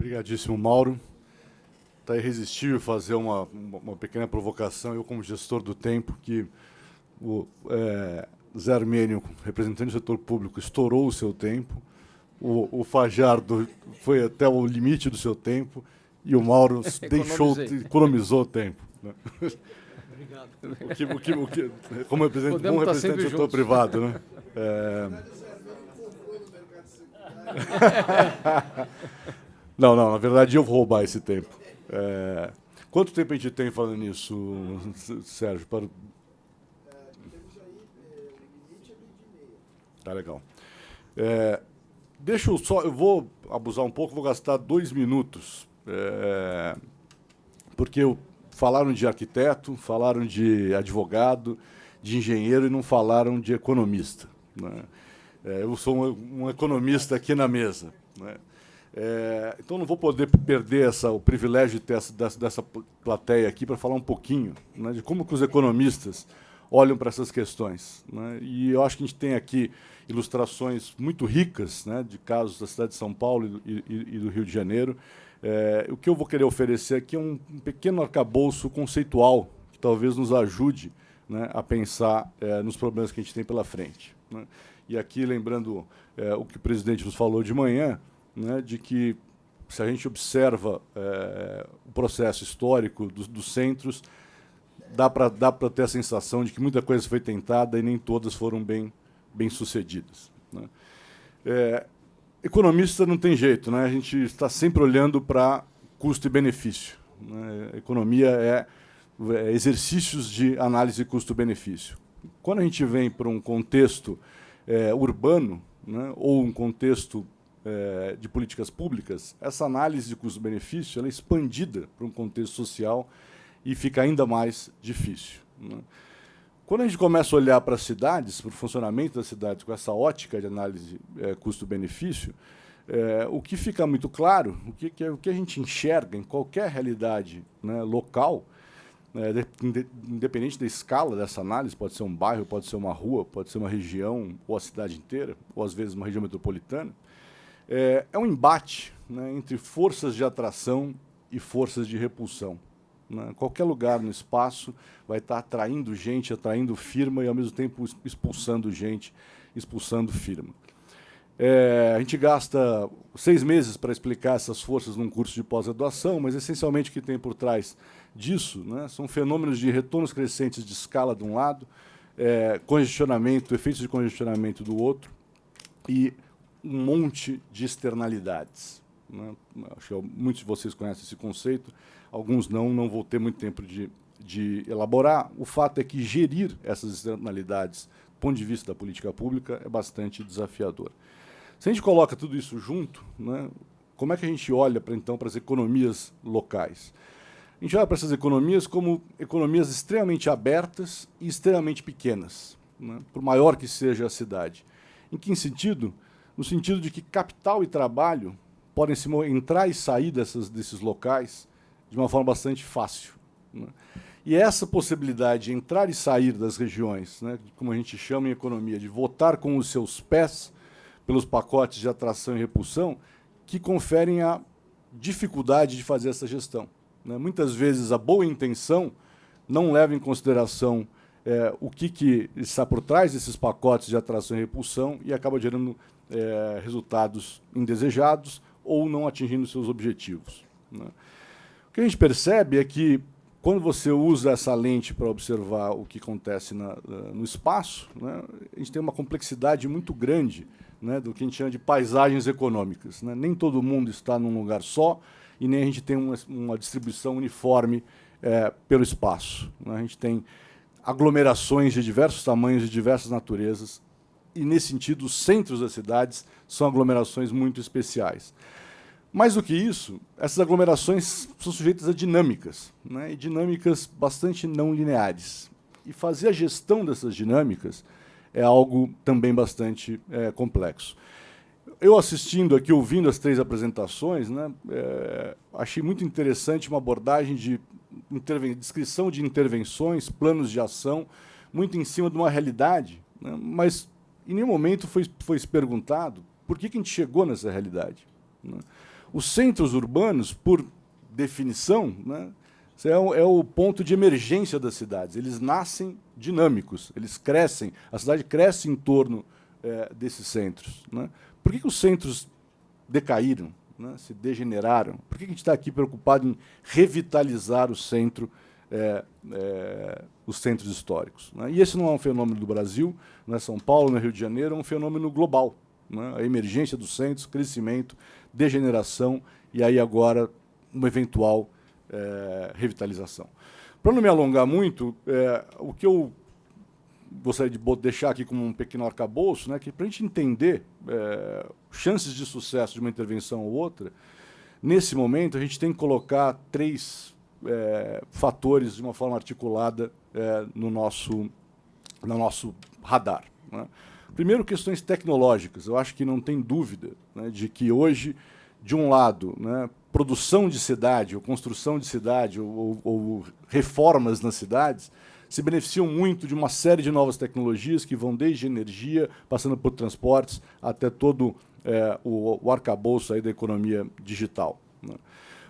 Obrigadíssimo, Mauro. Está irresistível fazer uma pequena provocação. Eu, como gestor do tempo, que o Zé Armênio, representante do setor público, estourou o seu tempo, o Fajardo foi até o limite do seu tempo e o Mauro economizou o tempo. Né? Obrigado. Como representante do setor privado, né? Não, na verdade eu vou roubar esse tempo. Quanto tempo a gente tem falando nisso, Sérgio? Tá legal. Deixa eu só, eu vou abusar um pouco, vou gastar 2 minutos, porque falaram de arquiteto, falaram de advogado, de engenheiro e não falaram de economista. Né? Eu sou um economista aqui na mesa. Né? Então não vou poder perder o privilégio de ter dessa plateia aqui para falar um pouquinho, né, de como que os economistas olham para essas questões. Né? E eu acho que a gente tem aqui ilustrações muito ricas, né, de casos da cidade de São Paulo e do Rio de Janeiro. O que eu vou querer oferecer aqui é um pequeno arcabouço conceitual que talvez nos ajude, né, a pensar nos problemas que a gente tem pela frente. Né? E aqui, lembrando o que o presidente nos falou de manhã, né, de que, se a gente observa o processo histórico dos centros, dá para ter a sensação de que muita coisa foi tentada e nem todas foram bem sucedidas. Né? Economista não tem jeito, né? A gente está sempre olhando para custo e benefício. Né? Economia é exercícios de análise custo-benefício. Quando a gente vem para um contexto urbano, né, ou um contexto de políticas públicas, essa análise de custo-benefício ela é expandida para um contexto social e fica ainda mais difícil. Né? Quando a gente começa a olhar para as cidades, para o funcionamento das cidades, com essa ótica de análise custo-benefício, o que fica muito claro, o que a gente enxerga em qualquer realidade, né, local, independente da escala dessa análise, pode ser um bairro, pode ser uma rua, pode ser uma região, ou a cidade inteira, ou às vezes uma região metropolitana, é um embate, né, entre forças de atração e forças de repulsão. Né? Qualquer lugar no espaço vai estar atraindo gente, atraindo firma e, ao mesmo tempo, expulsando gente, expulsando firma. A gente gasta 6 meses para explicar essas forças num curso de pós-graduação, mas, essencialmente, o que tem por trás disso, né, são fenômenos de retornos crescentes de escala de um lado, congestionamento, efeitos de congestionamento do outro, e um monte de externalidades. Né? Acho que muitos de vocês conhecem esse conceito, alguns não vou ter muito tempo de elaborar. O fato é que gerir essas externalidades, do ponto de vista da política pública, é bastante desafiador. Se a gente coloca tudo isso junto, né, como é que a gente olha, então, para as economias locais? A gente olha para essas economias como economias extremamente abertas e extremamente pequenas, né, por maior que seja a cidade. Em que sentido? No sentido de que capital e trabalho podem entrar e sair desses locais de uma forma bastante fácil. Né? E essa possibilidade de entrar e sair das regiões, né, como a gente chama em economia, de votar com os seus pés pelos pacotes de atração e repulsão, que conferem a dificuldade de fazer essa gestão. Né? Muitas vezes a boa intenção não leva em consideração o que está por trás desses pacotes de atração e repulsão e acaba gerando resultados indesejados ou não atingindo seus objetivos. Né? O que a gente percebe é que, quando você usa essa lente para observar o que acontece no espaço, né, a gente tem uma complexidade muito grande, né, do que a gente chama de paisagens econômicas. Né? Nem todo mundo está num lugar só e nem a gente tem uma distribuição uniforme pelo espaço. Né? A gente tem aglomerações de diversos tamanhos, de diversas naturezas, e, nesse sentido, os centros das cidades são aglomerações muito especiais. Mais do que isso, essas aglomerações são sujeitas a dinâmicas, né, e dinâmicas bastante não lineares. E fazer a gestão dessas dinâmicas é algo também bastante complexo. Eu, assistindo aqui, ouvindo as 3 apresentações, né, achei muito interessante uma abordagem de descrição de intervenções, planos de ação, muito em cima de uma realidade, né, mas em nenhum momento foi se perguntado por que a gente chegou nessa realidade. Né? Os centros urbanos, por definição, né, é o ponto de emergência das cidades. Eles nascem dinâmicos, eles crescem, a cidade cresce em torno desses centros. Né? Por que os centros decaíram, né, se degeneraram? Por que a gente está aqui preocupado em revitalizar o centro, os centros históricos? Né? E esse não é um fenômeno do Brasil, não é São Paulo, não é Rio de Janeiro, é um fenômeno global. Né? A emergência dos centros, crescimento, degeneração e aí agora uma eventual revitalização. Para não me alongar muito, o que eu gostaria de deixar aqui como um pequeno arcabouço, né, que para a gente entender chances de sucesso de uma intervenção ou outra, nesse momento a gente tem que colocar 3 fatores de uma forma articulada no nosso radar. Né? Primeiro, questões tecnológicas. Eu acho que não tem dúvida, né, de que hoje, de um lado, né, produção de cidade, ou construção de cidade, ou reformas nas cidades, se beneficiam muito de uma série de novas tecnologias que vão desde energia, passando por transportes, até todo o arcabouço aí da economia digital. Né?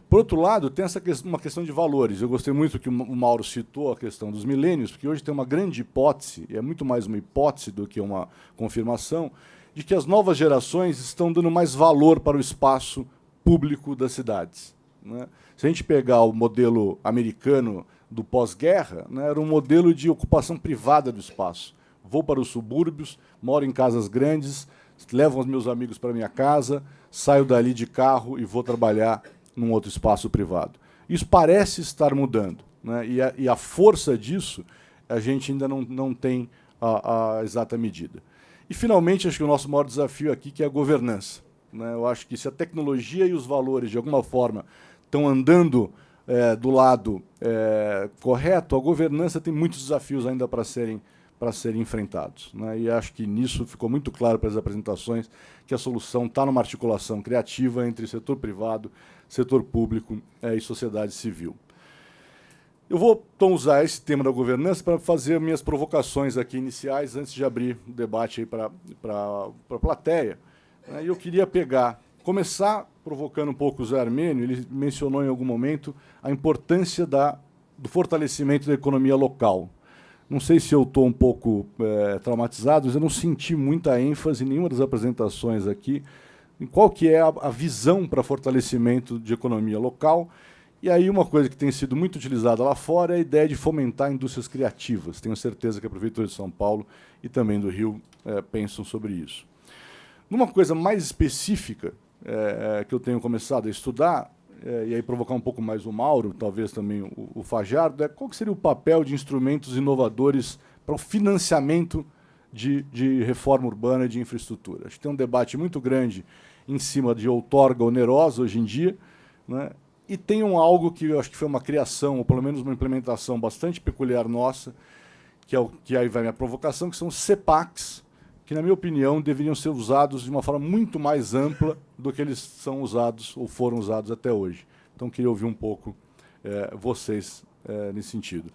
Por outro lado, tem uma questão de valores. Eu gostei muito que o Mauro citou a questão dos milênios, porque hoje tem uma grande hipótese, e é muito mais uma hipótese do que uma confirmação, de que as novas gerações estão dando mais valor para o espaço público das cidades. Né? Se a gente pegar o modelo americano do pós-guerra, né, era um modelo de ocupação privada do espaço. Vou para os subúrbios, moro em casas grandes, levo os meus amigos para a minha casa, saio dali de carro e vou trabalhar num outro espaço privado. Isso parece estar mudando, né? E a força disso a gente ainda não tem a exata medida. E, finalmente, acho que o nosso maior desafio aqui que é a governança. Né? Eu acho que se a tecnologia e os valores, de alguma forma, estão andando do lado correto, a governança tem muitos desafios ainda para serem enfrentados. Né? E acho que nisso ficou muito claro para as apresentações que a solução está numa articulação criativa entre setor privado, setor público e sociedade civil. Eu vou, então, usar esse tema da governança para fazer minhas provocações aqui iniciais, antes de abrir o debate para a plateia. E eu queria começar provocando um pouco o Zé Armênio. Ele mencionou em algum momento a importância do fortalecimento da economia local. Não sei se eu estou um pouco traumatizado, mas eu não senti muita ênfase em nenhuma das apresentações aqui em qual que é a visão para fortalecimento de economia local. E aí uma coisa que tem sido muito utilizada lá fora é a ideia de fomentar indústrias criativas. Tenho certeza que a Prefeitura de São Paulo e também do Rio pensam sobre isso. Numa coisa mais específica que eu tenho começado a estudar, e aí provocar um pouco mais o Mauro, talvez também o Fajardo, qual que seria o papel de instrumentos inovadores para o financiamento de reforma urbana e de infraestrutura. Acho que tem um debate muito grande em cima de outorga onerosa hoje em dia, né? E tem algo que eu acho que foi uma criação, ou pelo menos uma implementação bastante peculiar nossa, que aí vai minha provocação, que são os CEPACs, que, na minha opinião, deveriam ser usados de uma forma muito mais ampla do que eles são usados ou foram usados até hoje. Então, queria ouvir um pouco vocês nesse sentido.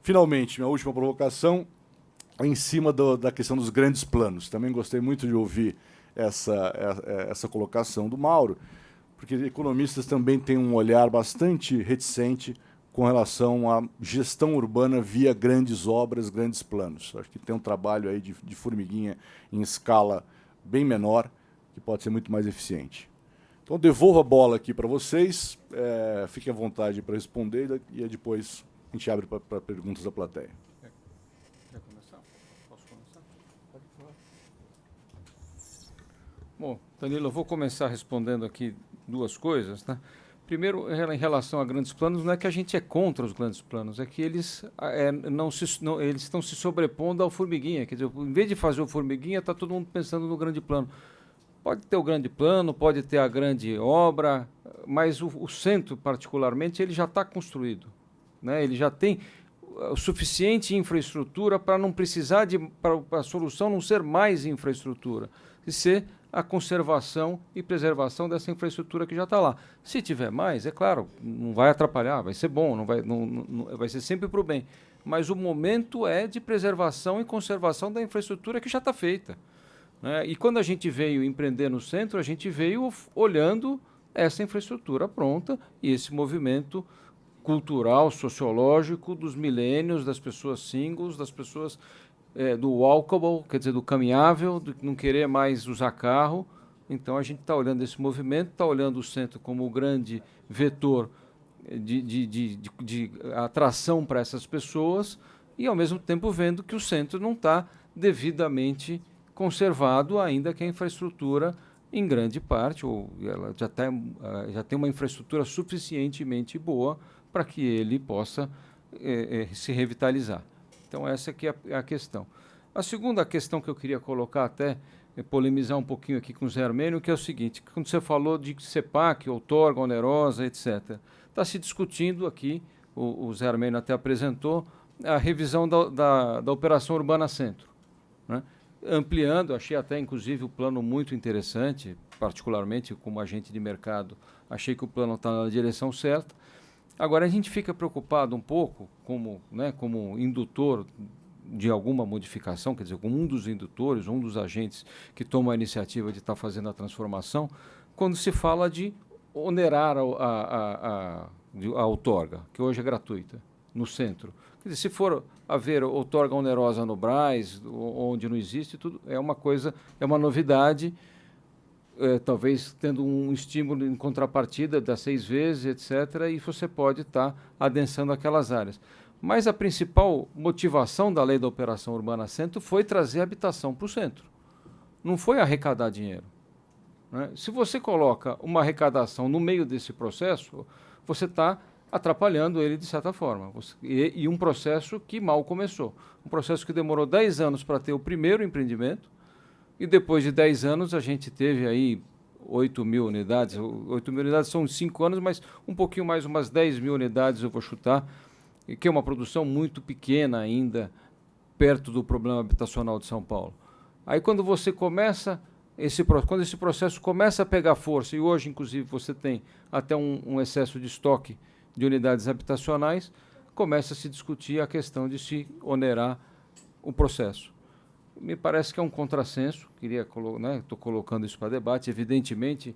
Finalmente, minha última provocação, em cima da questão dos grandes planos. Também gostei muito de ouvir essa colocação do Mauro, porque economistas também têm um olhar bastante reticente com relação à gestão urbana via grandes obras, grandes planos. Acho que tem um trabalho aí de formiguinha em escala bem menor, que pode ser muito mais eficiente. Então, devolvo a bola aqui para vocês, fiquem à vontade para responder, e depois a gente abre para perguntas da plateia. Quer começar? Posso começar? Pode falar. Bom, Danilo, eu vou começar respondendo aqui 2 coisas, né? Primeiro, em relação a grandes planos, não é que a gente é contra os grandes planos, é que eles eles estão se sobrepondo ao formiguinha. Quer dizer, em vez de fazer o formiguinha, está todo mundo pensando no grande plano. Pode ter o grande plano, pode ter a grande obra, mas o centro, particularmente, ele já está construído, né? Ele já tem o suficiente infraestrutura para não precisar para a solução não ser mais infraestrutura, e ser a conservação e preservação dessa infraestrutura que já está lá. Se tiver mais, é claro, não vai atrapalhar, vai ser bom, vai ser sempre para o bem. Mas o momento é de preservação e conservação da infraestrutura que já está feita, né? E quando a gente veio empreender no centro, a gente veio olhando essa infraestrutura pronta e esse movimento cultural, sociológico dos milênios, das pessoas singles, das pessoas do walkable, quer dizer, do caminhável, do não querer mais usar carro. Então, a gente está olhando esse movimento, está olhando o centro como o grande vetor de atração para essas pessoas e, ao mesmo tempo, vendo que o centro não está devidamente conservado, ainda que a infraestrutura, em grande parte, ou ela já tem uma infraestrutura suficientemente boa para que ele possa se revitalizar. Então, essa aqui é a questão. A segunda questão que eu queria colocar até, polemizar um pouquinho aqui com o Zé Armênio, que é o seguinte: quando você falou de CEPAC, outorga, onerosa, etc., está se discutindo aqui, o Zé Armênio até apresentou, a revisão da Operação Urbana Centro, né? Ampliando, achei até, inclusive, o plano muito interessante, particularmente como agente de mercado, achei que o plano está na direção certa. Agora, a gente fica preocupado um pouco, como indutor de alguma modificação, quer dizer, como um dos indutores, um dos agentes que toma a iniciativa de estar fazendo a transformação, quando se fala de onerar a outorga, que hoje é gratuita, no centro. Quer dizer, se for haver outorga onerosa no Brás, onde não existe, tudo é uma coisa, é uma novidade, talvez tendo um estímulo em contrapartida das 6 vezes, etc., e você pode estar adensando aquelas áreas. Mas a principal motivação da lei da Operação Urbana Centro foi trazer habitação para o centro. Não foi arrecadar dinheiro, né? Se você coloca uma arrecadação no meio desse processo, você está atrapalhando ele de certa forma. E um processo que mal começou. Um processo que demorou 10 anos para ter o primeiro empreendimento, e depois de 10 anos a gente teve aí 8 mil unidades. 8 mil unidades são 5 anos, mas um pouquinho mais, umas 10 mil unidades eu vou chutar, que é uma produção muito pequena ainda, perto do problema habitacional de São Paulo. Aí quando você começa, quando esse processo começa a pegar força, e hoje, inclusive, você tem até um excesso de estoque de unidades habitacionais, começa a se discutir a questão de se onerar o processo. Me parece que é um contrassenso, estou colocando isso para debate, evidentemente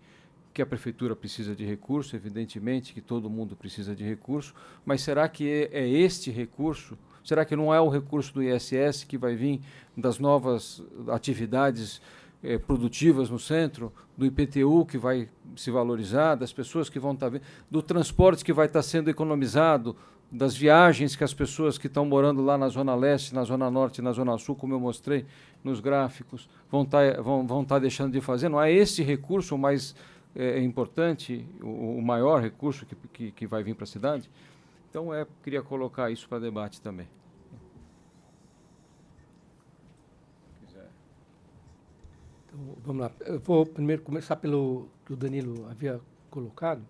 que a prefeitura precisa de recurso, evidentemente que todo mundo precisa de recurso, mas será que é este recurso? Será que não é o recurso do ISS que vai vir das novas atividades produtivas no centro, do IPTU que vai se valorizar, das pessoas que vão estar vendo, do transporte que vai estar sendo economizado, das viagens que as pessoas que estão morando lá na Zona Leste, na Zona Norte e na Zona Sul, como eu mostrei nos gráficos, vão estar deixando de fazer? Não é esse recurso o mais importante, o maior recurso que vai vir para a cidade? Então, queria colocar isso para debate também. Então, vamos lá. Eu vou primeiro começar pelo que o Danilo havia colocado,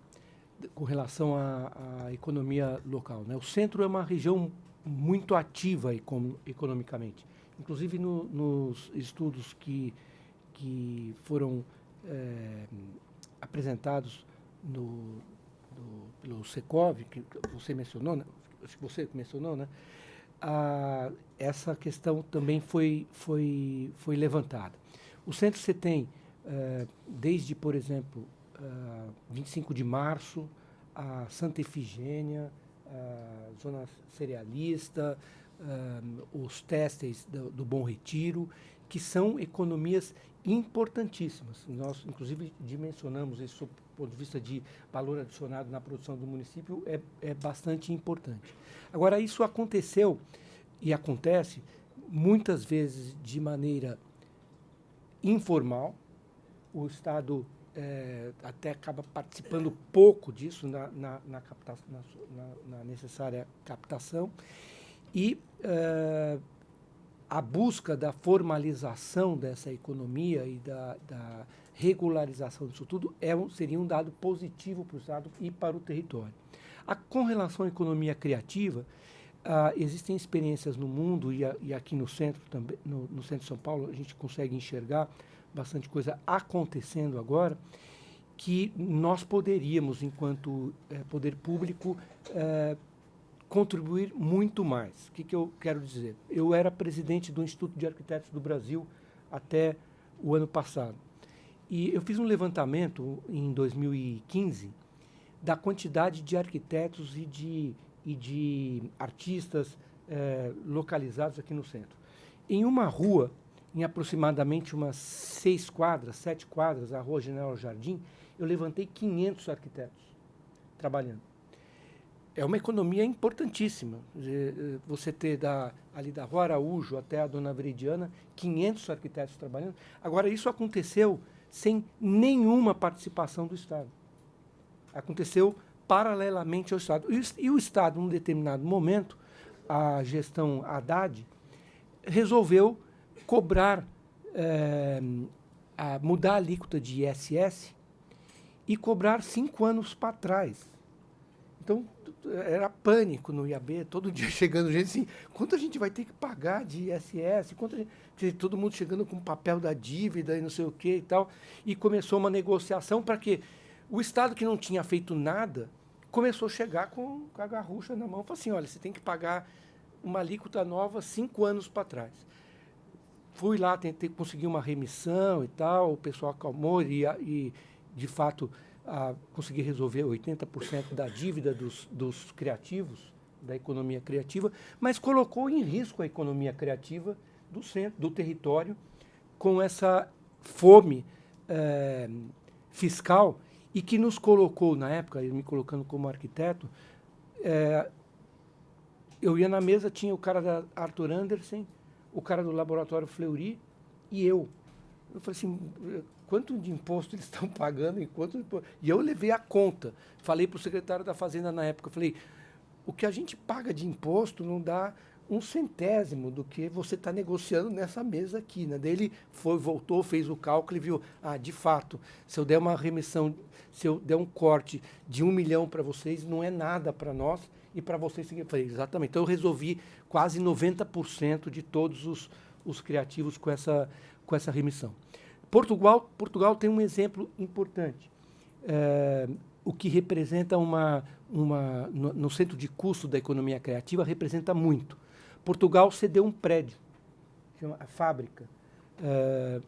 com relação à economia local, né? O centro é uma região muito ativa economicamente. Inclusive, nos estudos que foram apresentados pelo Secov, que você mencionou, né? Acho que você mencionou, né? Essa questão também foi levantada. O centro você tem, desde, por exemplo, 25 de março, a Santa Efigênia, a Zona Cerealista, os têxteis do Bom Retiro, que são economias importantíssimas. Nós, inclusive, dimensionamos isso do ponto de vista de valor adicionado na produção do município, é bastante importante. Agora, isso aconteceu e acontece muitas vezes de maneira informal. O Estado até acaba participando pouco disso na necessária captação, e a busca da formalização dessa economia e da regularização disso tudo seria um dado positivo para o Estado e para o território. Com relação à economia criativa, existem experiências no mundo e aqui no centro também, no centro de São Paulo, a gente consegue enxergar bastante coisa acontecendo agora, que nós poderíamos, enquanto poder público, contribuir muito mais. O que eu quero dizer? Eu era presidente do Instituto de Arquitetos do Brasil até o ano passado. E eu fiz um levantamento em 2015 da quantidade de arquitetos e de artistas localizados aqui no centro. Em uma rua, em aproximadamente umas 6 quadras, 7 quadras, a Rua General Jardim, eu levantei 500 arquitetos trabalhando. É uma economia importantíssima. Você ter ali da Rua Araújo até a Dona Veridiana, 500 arquitetos trabalhando. Agora, isso aconteceu sem nenhuma participação do Estado. Aconteceu paralelamente ao Estado. E o Estado, num determinado momento, a gestão Haddad resolveu cobrar, mudar a alíquota de ISS e cobrar 5 anos para trás. Então, era pânico no IAB, todo dia chegando gente assim, quanto a gente vai ter que pagar de ISS? Todo mundo chegando com o papel da dívida e não sei o que e tal. E começou uma negociação para que o Estado, que não tinha feito nada, começou a chegar com a garrucha na mão. Falou assim, olha, você tem que pagar uma alíquota nova 5 anos para trás. Fui lá, tentei conseguir uma remissão e tal, o pessoal acalmou e de fato, consegui resolver 80% da dívida dos criativos, da economia criativa, mas colocou em risco a economia criativa do centro, do território, com essa fome fiscal e que nos colocou, na época, me colocando como arquiteto, eu ia na mesa, tinha o cara da Arthur Andersen, o cara do Laboratório Fleury e eu. Eu falei assim, quanto de imposto eles estão pagando? E eu levei a conta. Falei para o secretário da Fazenda na época, falei, o que a gente paga de imposto não dá 1/100º do que você está negociando nessa mesa aqui. Né? Daí ele voltou, fez o cálculo e viu, de fato, se eu der uma remissão, se eu der um corte de 1 milhão para vocês, não é nada para nós e para vocês. Eu falei, exatamente. Então eu resolvi quase 90% de todos os criativos com essa remissão. Portugal tem um exemplo importante, o que representa no centro de custo da economia criativa, representa muito. Portugal cedeu um prédio, chama a fábrica,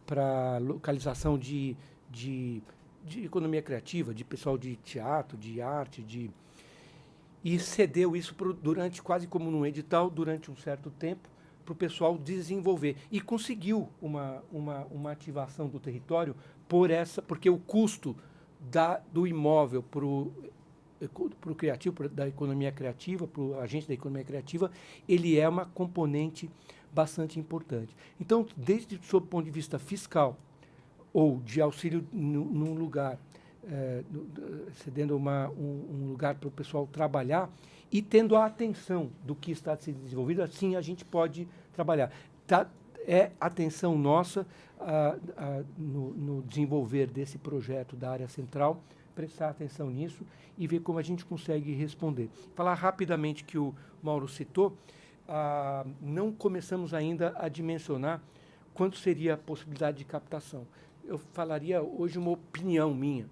para localização de economia criativa, de pessoal de teatro, de arte, e cedeu isso durante, quase como num edital, durante um certo tempo, para o pessoal desenvolver. E conseguiu uma ativação do território porque o custo do imóvel para o criativo, da economia criativa, para o agente da economia criativa, ele é uma componente bastante importante. Então, desde sob o ponto de vista fiscal ou de auxílio num lugar, cedendo um lugar para o pessoal trabalhar, e tendo a atenção do que está sendo desenvolvido, assim a gente pode trabalhar. É atenção nossa no desenvolver desse projeto da área central, prestar atenção nisso e ver como a gente consegue responder. Falar rapidamente que o Mauro citou, não começamos ainda a dimensionar quanto seria a possibilidade de captação. Eu falaria hoje uma opinião minha.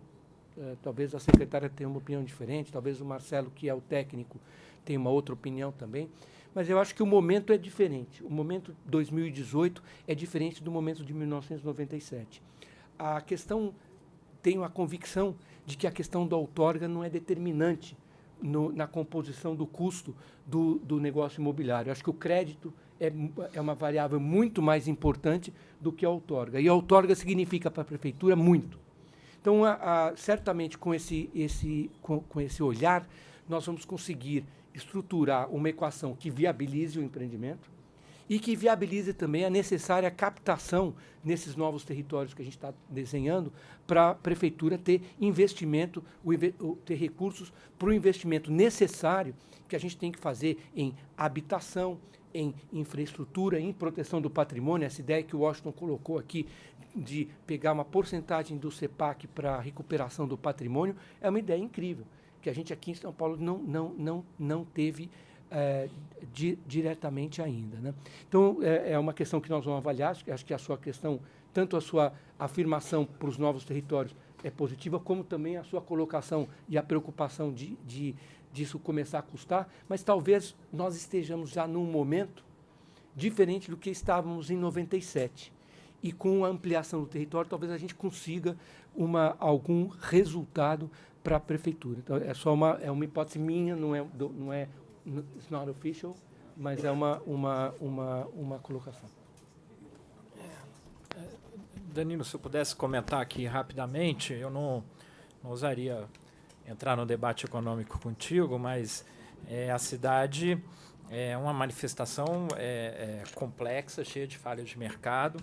Talvez a secretária tenha uma opinião diferente, talvez o Marcelo, que é o técnico, tenha uma outra opinião também, mas eu acho que o momento é diferente. O momento 2018 é diferente do momento de 1997. A questão, tenho a convicção de que a questão da outorga não é determinante na composição do custo do negócio imobiliário. Eu acho que o crédito é uma variável muito mais importante do que a outorga. E a outorga significa para a prefeitura muito. Então, certamente, com esse olhar, nós vamos conseguir estruturar uma equação que viabilize o empreendimento e que viabilize também a necessária captação nesses novos territórios que a gente está desenhando para a prefeitura ter investimento, ter recursos para o investimento necessário que a gente tem que fazer em habitação, em infraestrutura, em proteção do patrimônio. Essa ideia que o Washington colocou aqui de pegar uma porcentagem do CEPAC para a recuperação do patrimônio é uma ideia incrível, que a gente aqui em São Paulo não teve diretamente ainda. Né? Então, é uma questão que nós vamos avaliar. Acho que a sua questão, tanto a sua afirmação para os novos territórios é positiva, como também a sua colocação e a preocupação disso começar a custar, mas talvez nós estejamos já num momento diferente do que estávamos em 97. e com a ampliação do território, talvez a gente consiga algum resultado para a prefeitura. Então, é só uma hipótese minha, não é it's not official, mas é uma colocação. Danilo, se eu pudesse comentar aqui rapidamente, eu não ousaria entrar no debate econômico contigo, mas a cidade é uma manifestação complexa, cheia de falhas de mercado.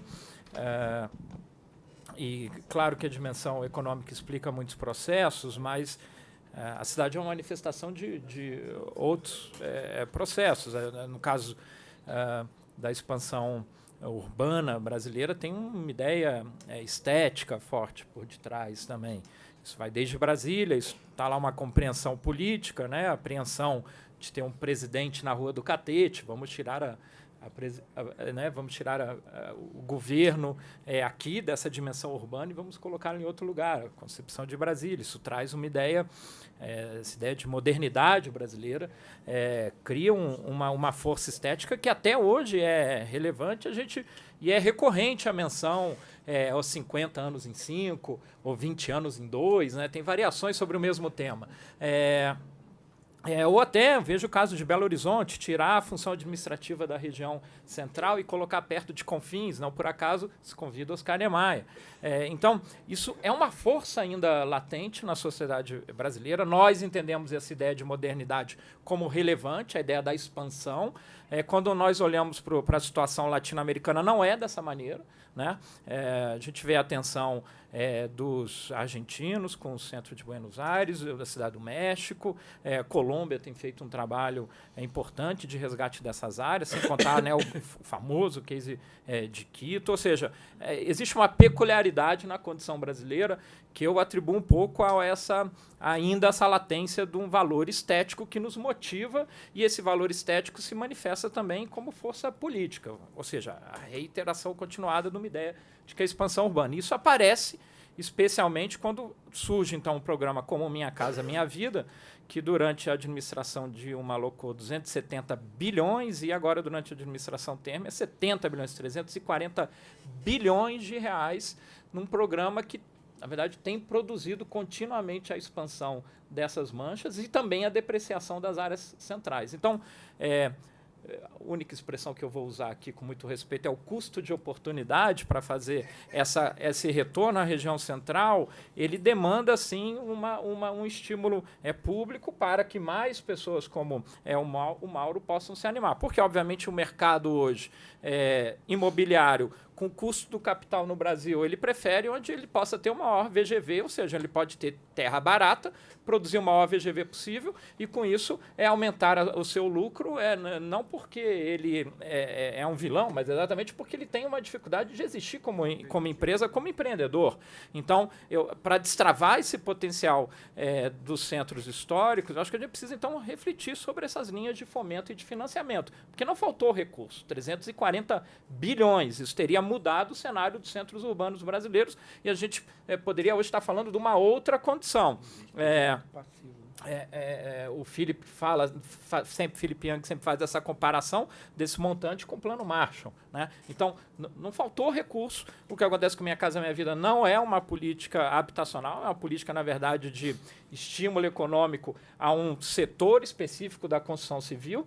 E claro que a dimensão econômica explica muitos processos, mas a cidade é uma manifestação de outros processos. No caso da expansão urbana brasileira, tem uma ideia estética forte por detrás também. Isso vai desde Brasília, isso está lá uma compreensão política, né? A apreensão de ter um presidente na Rua do Catete, vamos tirar o governo aqui dessa dimensão urbana e vamos colocá-lo em outro lugar, a concepção de Brasília. Isso traz uma ideia, essa ideia de modernidade brasileira, cria uma força estética que até hoje é relevante e é recorrente a menção aos 50 anos em 5 ou 20 anos em 2, né? Tem variações sobre o mesmo tema. Ou até, vejo o caso de Belo Horizonte, tirar a função administrativa da região central e colocar perto de Confins, não por acaso se convida Oscar Niemeyer. Então, isso é uma força ainda latente na sociedade brasileira. Nós entendemos essa ideia de modernidade como relevante, a ideia da expansão. Quando nós olhamos para a situação latino-americana, não é dessa maneira, né? A gente vê a atenção dos argentinos com o centro de Buenos Aires, da Cidade do México. Colômbia tem feito um trabalho importante de resgate dessas áreas, sem contar, né, o famoso case de Quito. Ou seja, existe uma peculiaridade na condição brasileira que eu atribuo um pouco ainda essa latência de um valor estético que nos motiva, e esse valor estético se manifesta também como força política, ou seja, a reiteração continuada de uma ideia de que a expansão urbana. Isso aparece especialmente quando surge, então, um programa como Minha Casa Minha Vida, que durante a administração Dilma alocou 270 bilhões e agora, durante a administração Temer, 70 bilhões, 340 bilhões de reais num programa que, na verdade, tem produzido continuamente a expansão dessas manchas e também a depreciação das áreas centrais. Então, a única expressão que eu vou usar aqui com muito respeito é o custo de oportunidade para fazer esse retorno à região central. Ele demanda, sim, um estímulo público para que mais pessoas como o Mauro possam se animar. Porque, obviamente, o mercado hoje imobiliário, com o custo do capital no Brasil, ele prefere onde ele possa ter o maior VGV, ou seja, ele pode ter terra barata, produzir o maior VGV possível e, com isso, aumentar o seu lucro, não porque ele é um vilão, mas exatamente porque ele tem uma dificuldade de existir como empresa, como empreendedor. Então, para destravar esse potencial dos centros históricos, eu acho que a gente precisa, então, refletir sobre essas linhas de fomento e de financiamento, porque não faltou recurso, 340 bilhões, isso teria mudado o cenário dos centros urbanos brasileiros e a gente poderia hoje estar falando de uma outra condição. O Felipe Felipe Young sempre faz essa comparação desse montante com o Plano Marshall, né? Então, não faltou recurso. O que acontece com Minha Casa Minha Vida não é uma política habitacional, é uma política, na verdade, de estímulo econômico a um setor específico da construção civil,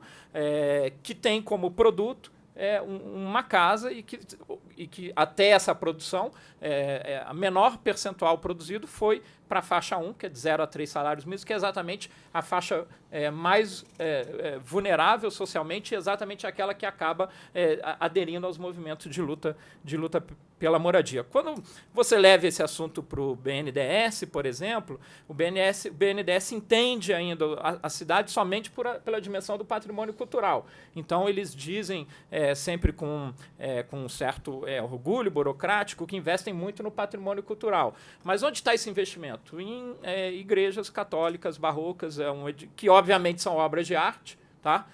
que tem como produto uma casa e que até essa produção, a menor percentual produzido foi para a faixa 1, que é de 0 a 3 salários mínimos, que é exatamente a faixa mais vulnerável socialmente, exatamente aquela que acaba aderindo aos movimentos de luta pela moradia. Quando você leva esse assunto para o BNDES, por exemplo, o BNDES entende ainda a cidade somente pela dimensão do patrimônio cultural. Então, eles dizem, sempre com um certo orgulho burocrático, que investem muito no patrimônio cultural. Mas onde está esse investimento? Em igrejas católicas barrocas, que obviamente são obras de arte, tá?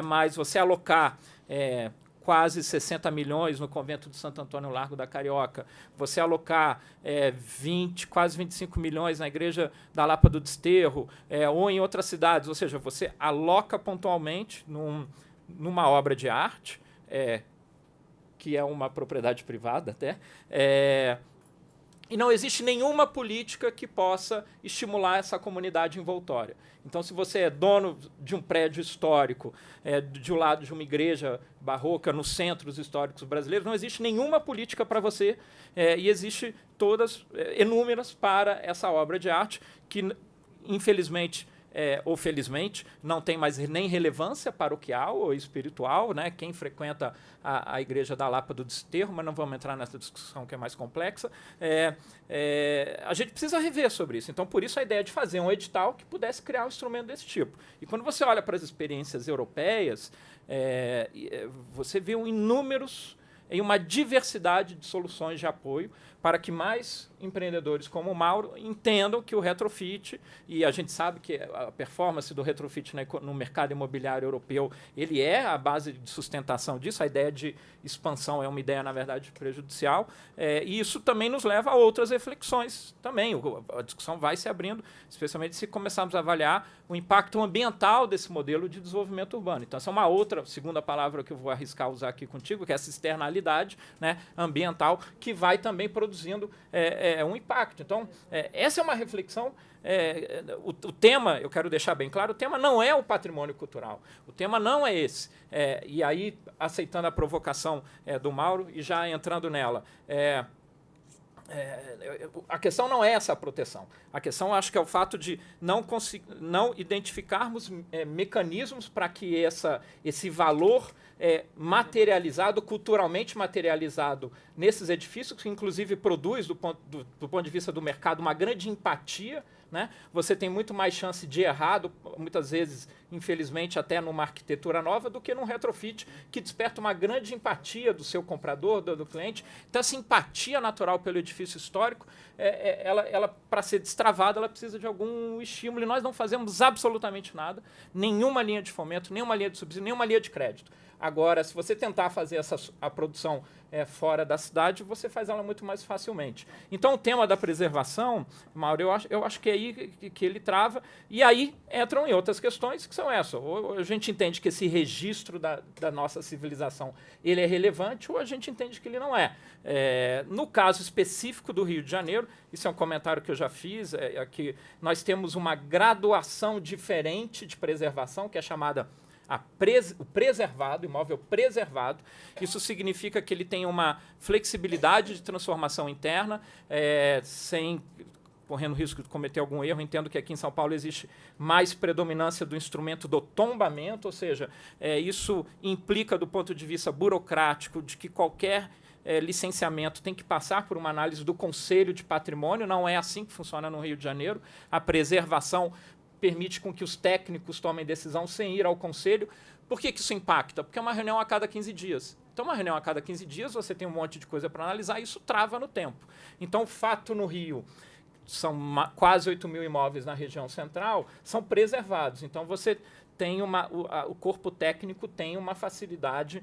Mas você alocar quase 60 milhões no convento de Santo Antônio Largo da Carioca, você alocar quase 25 milhões na igreja da Lapa do Desterro, ou em outras cidades, ou seja, você aloca pontualmente numa obra de arte, que é uma propriedade privada até, e não existe nenhuma política que possa estimular essa comunidade envoltória. Então, se você é dono de um prédio histórico, de um lado de uma igreja barroca, nos centros históricos brasileiros, não existe nenhuma política para você, e existe todas, inúmeras, para essa obra de arte, que, infelizmente, ou felizmente, não tem mais nem relevância paroquial ou espiritual, né? Quem frequenta a Igreja da Lapa do Desterro, mas não vamos entrar nessa discussão que é mais complexa, a gente precisa rever sobre isso. Então, por isso, a ideia de fazer um edital que pudesse criar um instrumento desse tipo. E quando você olha para as experiências europeias, você vê inúmeros, em uma diversidade de soluções de apoio para que mais empreendedores como o Mauro entendam que o retrofit, e a gente sabe que a performance do retrofit no mercado imobiliário europeu, ele é a base de sustentação disso, a ideia de expansão é uma ideia, na verdade, prejudicial, e isso também nos leva a outras reflexões também. A discussão vai se abrindo, especialmente se começarmos a avaliar o impacto ambiental desse modelo de desenvolvimento urbano. Então, essa é uma outra, segunda palavra que eu vou arriscar usar aqui contigo, que é essa externalidade, né, ambiental, que vai também produzindo um impacto. Então, essa é uma reflexão. O tema, eu quero deixar bem claro, o tema não é o patrimônio cultural. O tema não é esse. E aí, aceitando a provocação do Mauro e já entrando nela, a questão não é essa proteção. A questão, acho que é o fato de não identificarmos mecanismos para que esse valor materializado, culturalmente materializado nesses edifícios, que inclusive produz, do ponto de vista do mercado, uma grande empatia, né? Você tem muito mais chance de errado, muitas vezes, infelizmente, até numa arquitetura nova, do que num retrofit, que desperta uma grande empatia do seu comprador, do cliente. Então, essa empatia natural pelo edifício histórico, ela para ser destravada, ela precisa de algum estímulo, e nós não fazemos absolutamente nada, nenhuma linha de fomento, nenhuma linha de subsídio, nenhuma linha de crédito. Agora, se você tentar fazer a produção fora da cidade, você faz ela muito mais facilmente. Então, o tema da preservação, Mauro, eu acho que é aí que ele trava, e aí entram em outras questões, que são essas. Ou a gente entende que esse registro da nossa civilização ele é relevante, ou a gente entende que ele não é. No caso específico do Rio de Janeiro, isso é um comentário que eu já fiz, que nós temos uma graduação diferente de preservação, que é chamada o preservado, imóvel preservado. Isso significa que ele tem uma flexibilidade de transformação interna, sem correndo risco de cometer algum erro. Entendo que aqui em São Paulo existe mais predominância do instrumento do tombamento, ou seja, isso implica, do ponto de vista burocrático, de que qualquer licenciamento tem que passar por uma análise do Conselho de Patrimônio. Não é assim que funciona no Rio de Janeiro. A preservação permite com que os técnicos tomem decisão sem ir ao conselho. Por que isso impacta? Porque é uma reunião a cada 15 dias. Então, uma reunião a cada 15 dias, você tem um monte de coisa para analisar, e isso trava no tempo. Então, o fato no Rio, são quase 8 mil imóveis na região central, são preservados. Então, você tem o corpo técnico tem uma facilidade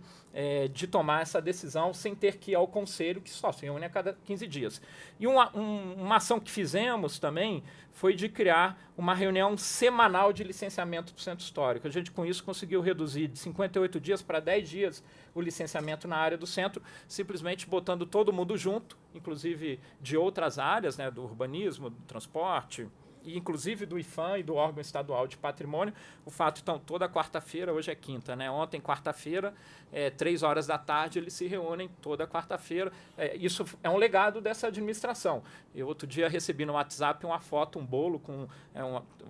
de tomar essa decisão sem ter que ir ao conselho, que só se reúne a cada 15 dias. E uma ação que fizemos também foi de criar uma reunião semanal de licenciamento do Centro Histórico. A gente, com isso, conseguiu reduzir de 58 dias para 10 dias o licenciamento na área do centro, simplesmente botando todo mundo junto, inclusive de outras áreas, né, do urbanismo, do transporte, e inclusive do IFAM e do órgão estadual de patrimônio. O fato, então, toda quarta-feira, hoje é quinta, né? Ontem, quarta-feira, 3 horas da tarde, eles se reúnem toda quarta-feira. Isso é um legado dessa administração. Eu, outro dia, recebi no WhatsApp uma foto, um bolo com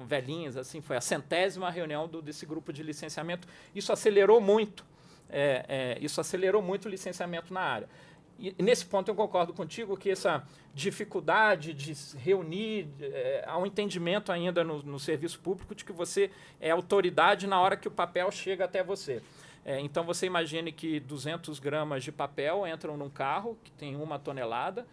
velhinhas, assim, foi a 100ª reunião desse grupo de licenciamento. Isso acelerou muito. Isso acelerou muito o licenciamento na área. E nesse ponto eu concordo contigo que essa dificuldade de reunir, há um entendimento ainda no serviço público de que você é autoridade na hora que o papel chega até você. Então, você imagine que 200 gramas de papel entram num carro que tem 1 tonelada,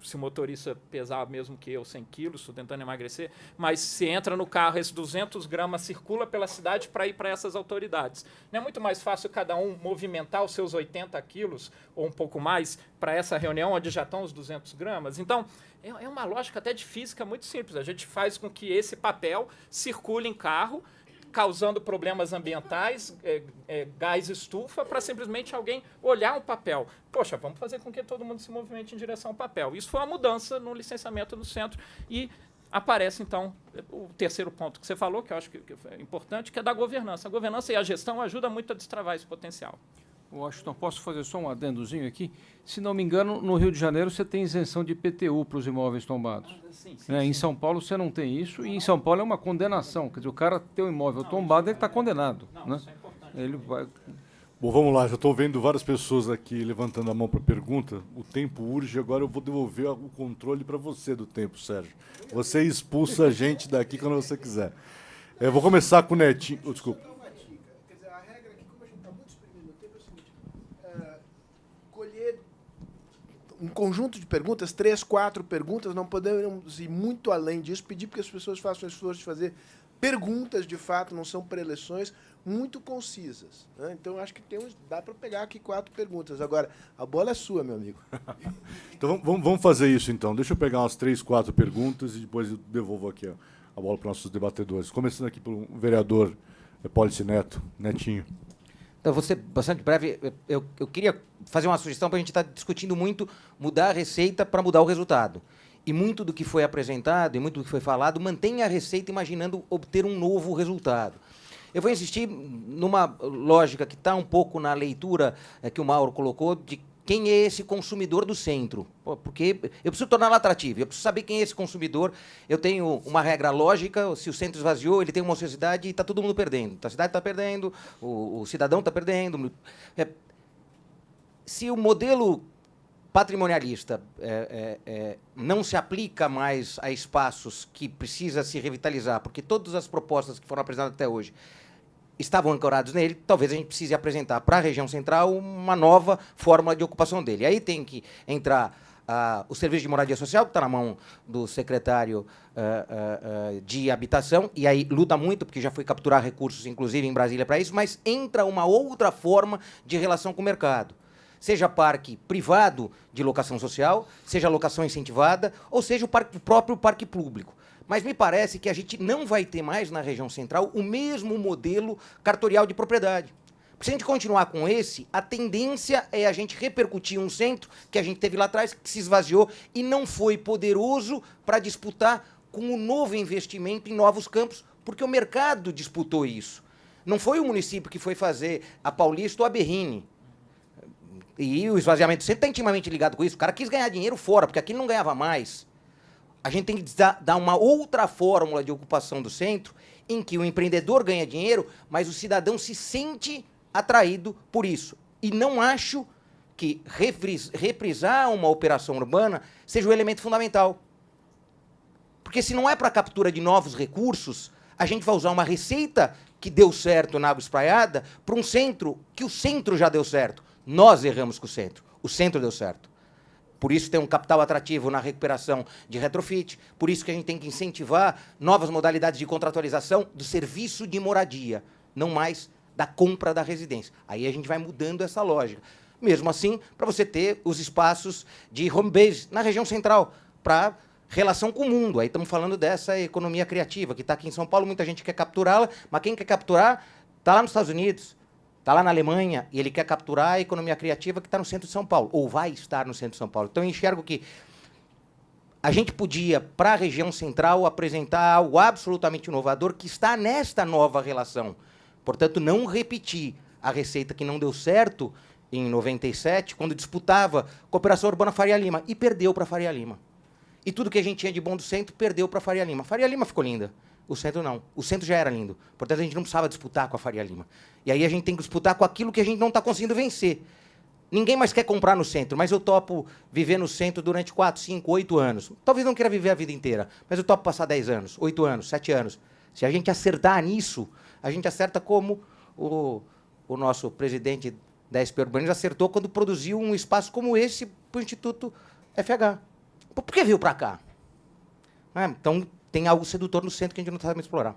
se o motorista pesar mesmo que eu 100 quilos, estou tentando emagrecer, mas se entra no carro, esses 200 gramas circula pela cidade para ir para essas autoridades. Não é muito mais fácil cada um movimentar os seus 80 quilos ou um pouco mais para essa reunião onde já estão os 200 gramas? Então, é uma lógica até de física muito simples. A gente faz com que esse papel circule em carro, causando problemas ambientais, gás estufa, para simplesmente alguém olhar um papel. Poxa, vamos fazer com que todo mundo se movimente em direção ao papel. Isso foi uma mudança no licenciamento do centro e aparece, então, o terceiro ponto que você falou, que eu acho que é importante, que é da governança. A governança e a gestão ajudam muito a destravar esse potencial. Washington, posso fazer só um adendozinho aqui? Se não me engano, no Rio de Janeiro você tem isenção de IPTU para os imóveis tombados. Sim, Em São Paulo você não tem isso, e em São Paulo é uma condenação. Quer dizer, o cara ter um imóvel tombado, ele está condenado. Né? Isso é importante. Ele vai... Bom, vamos lá. Já estou vendo várias pessoas aqui levantando a mão para pergunta. O tempo urge, agora eu vou devolver o controle para você do tempo, Sérgio. Você expulsa a gente daqui quando você quiser. Eu vou começar com o Netinho. Oh, desculpa. Uma dica. Quer dizer, a regra aqui, como a gente está muito exprimido no tempo, é o seguinte: colher um conjunto de perguntas, 3, 4 perguntas, não podemos ir muito além disso, pedir que as pessoas façam o esforço de fazer perguntas, de fato, não são preleções, muito concisas. Né? Então, acho que dá para pegar aqui 4 perguntas. Agora, a bola é sua, meu amigo. Então vamos fazer isso, então. Deixa eu pegar umas 3, 4 perguntas e depois eu devolvo aqui a bola para os nossos debatedores. Começando aqui pelo vereador Polici Neto, Netinho. Então, vou ser bastante breve. Eu queria fazer uma sugestão para a gente estar discutindo muito mudar a receita para mudar o resultado. E muito do que foi apresentado e muito do que foi falado mantém a receita imaginando obter um novo resultado. Eu vou insistir numa lógica que está um pouco na leitura que o Mauro colocou de quem é esse consumidor do centro. Porque eu preciso torná-lo atrativo, eu preciso saber quem é esse consumidor. Eu tenho uma regra lógica: se o centro esvaziou, ele tem uma ociosidade e está todo mundo perdendo. A cidade está perdendo, o cidadão está perdendo. Se o modelo patrimonialista não se aplica mais a espaços que precisa se revitalizar, porque todas as propostas que foram apresentadas até hoje estavam ancorados nele, talvez a gente precise apresentar para a região central uma nova fórmula de ocupação dele. Aí tem que entrar o serviço de moradia social, que está na mão do secretário de habitação, e aí luta muito, porque já foi capturar recursos, inclusive em Brasília, para isso, mas entra uma outra forma de relação com o mercado. Seja parque privado de locação social, seja locação incentivada, ou seja o próprio parque público. Mas me parece que a gente não vai ter mais na região central o mesmo modelo cartorial de propriedade. Porque se a gente continuar com esse, a tendência é a gente repercutir um centro que a gente teve lá atrás, que se esvaziou e não foi poderoso para disputar com o novo investimento em novos campos, porque o mercado disputou isso. Não foi o município que foi fazer a Paulista ou a Berrini. E o esvaziamento do centro está intimamente ligado com isso. O cara quis ganhar dinheiro fora, porque aqui não ganhava mais. A gente tem que dar uma outra fórmula de ocupação do centro, em que o empreendedor ganha dinheiro, mas o cidadão se sente atraído por isso. E não acho que reprisar uma operação urbana seja o elemento fundamental. Porque se não é para a captura de novos recursos, a gente vai usar uma receita que deu certo na Água Espraiada para um centro que o centro já deu certo. Nós erramos com o centro deu certo. Por isso tem um capital atrativo na recuperação de retrofit, por isso que a gente tem que incentivar novas modalidades de contratualização do serviço de moradia, não mais da compra da residência. Aí a gente vai mudando essa lógica. Mesmo assim, para você ter os espaços de home base na região central, para relação com o mundo. Aí estamos falando dessa economia criativa, que está aqui em São Paulo, muita gente quer capturá-la, mas quem quer capturar está lá nos Estados Unidos, está lá na Alemanha, e ele quer capturar a economia criativa que está no centro de São Paulo, ou vai estar no centro de São Paulo. Então, eu enxergo que a gente podia, para a região central, apresentar algo absolutamente inovador que está nesta nova relação. Portanto, não repetir a receita que não deu certo em 97, quando disputava Cooperação Urbana Faria Lima, e perdeu para Faria Lima. E tudo que a gente tinha de bom do centro, perdeu para Faria Lima. Faria Lima ficou linda. O centro não. O centro já era lindo. Portanto, a gente não precisava disputar com a Faria Lima. E aí a gente tem que disputar com aquilo que a gente não está conseguindo vencer. Ninguém mais quer comprar no centro, mas eu topo viver no centro durante 4, 5, 8 anos. Talvez não queira viver a vida inteira, mas eu topo passar 10 anos, 8 anos, 7 anos. Se a gente acertar nisso, a gente acerta como o nosso presidente da SP Urbanismo acertou quando produziu um espaço como esse para o Instituto FH. Por que veio para cá? Então, tem algo sedutor no centro que a gente não sabe explorar.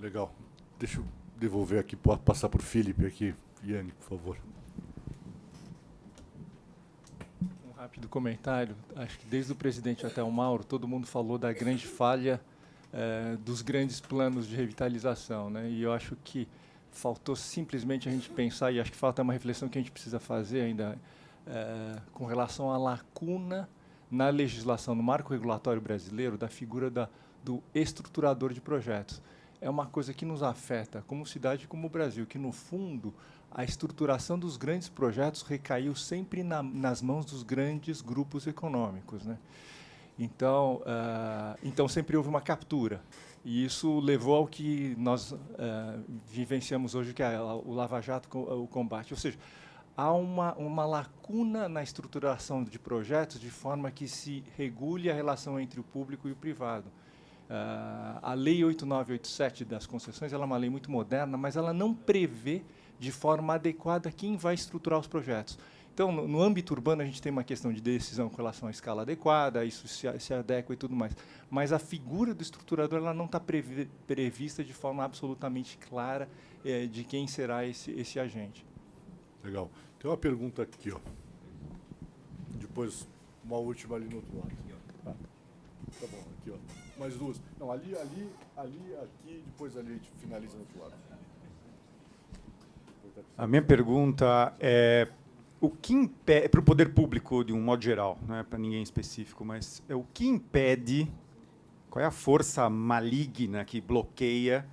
Legal. Deixa eu devolver aqui, passar por Felipe aqui. Iane, por favor. Um rápido comentário. Acho que desde o presidente até o Mauro, todo mundo falou da grande falha dos grandes planos de revitalização, né? E eu acho que faltou simplesmente a gente pensar, e acho que falta uma reflexão que a gente precisa fazer ainda com relação à lacuna na legislação, no marco regulatório brasileiro, da figura do estruturador de projetos. É uma coisa que nos afeta como cidade e como Brasil, que, no fundo, a estruturação dos grandes projetos recaiu sempre nas mãos dos grandes grupos econômicos, né? Então, sempre houve uma captura. E isso levou ao que nós vivenciamos hoje, que é o Lava Jato, o combate. Ou seja, há uma lacuna na estruturação de projetos de forma que se regule a relação entre o público e o privado. A Lei 8987 das concessões ela é uma lei muito moderna, mas ela não prevê de forma adequada quem vai estruturar os projetos. Então, no âmbito urbano, a gente tem uma questão de decisão com relação à escala adequada, isso se adequa e tudo mais. Mas a figura do estruturador ela não está prevista de forma absolutamente clara de quem será esse agente. Legal. Tem uma pergunta aqui, ó. Depois, uma última ali no outro lado. Tá bom, aqui, ó. Mais duas. Não, ali, aqui, depois ali a gente finaliza no outro lado. A minha pergunta é o que impede, para o poder público de um modo geral, não é para ninguém específico, mas o que impede, qual é a força maligna que bloqueia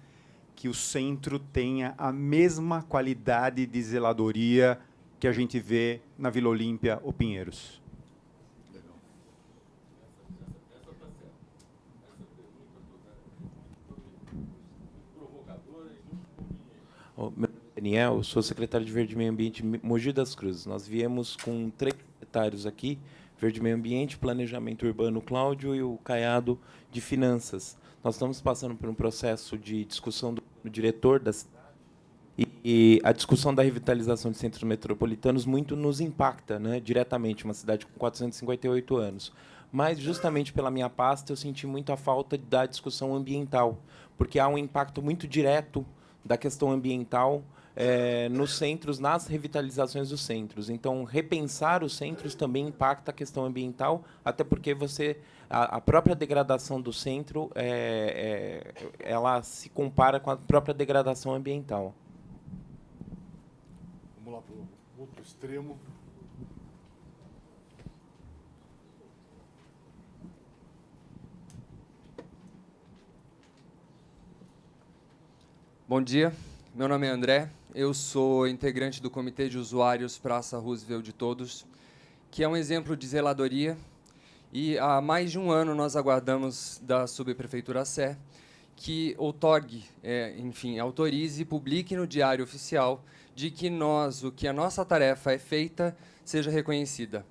que o centro tenha a mesma qualidade de zeladoria que a gente vê na Vila Olímpia ou Pinheiros? Daniel, eu sou secretário de Verde e Meio Ambiente em Mogi das Cruzes. Nós viemos com 3 secretários aqui, Verde e Meio Ambiente, Planejamento Urbano, Cláudio, e o Caiado de Finanças. Nós estamos passando por um processo de discussão do diretor da cidade e a discussão da revitalização de centros metropolitanos muito nos impacta, né, diretamente, uma cidade com 458 anos. Mas, justamente pela minha pasta, eu senti muito a falta da discussão ambiental, porque há um impacto muito direto da questão ambiental nos centros, nas revitalizações dos centros. Então, repensar os centros também impacta a questão ambiental, até porque a própria degradação do centro ela se compara com a própria degradação ambiental. Vamos lá para o outro extremo. Bom dia, meu nome é André, eu sou integrante do Comitê de Usuários Praça Roosevelt de Todos, que é um exemplo de zeladoria, e há mais de um ano nós aguardamos da Subprefeitura Sé que outorgue, autorize e publique no Diário Oficial de que o que a nossa tarefa é feita, seja reconhecida.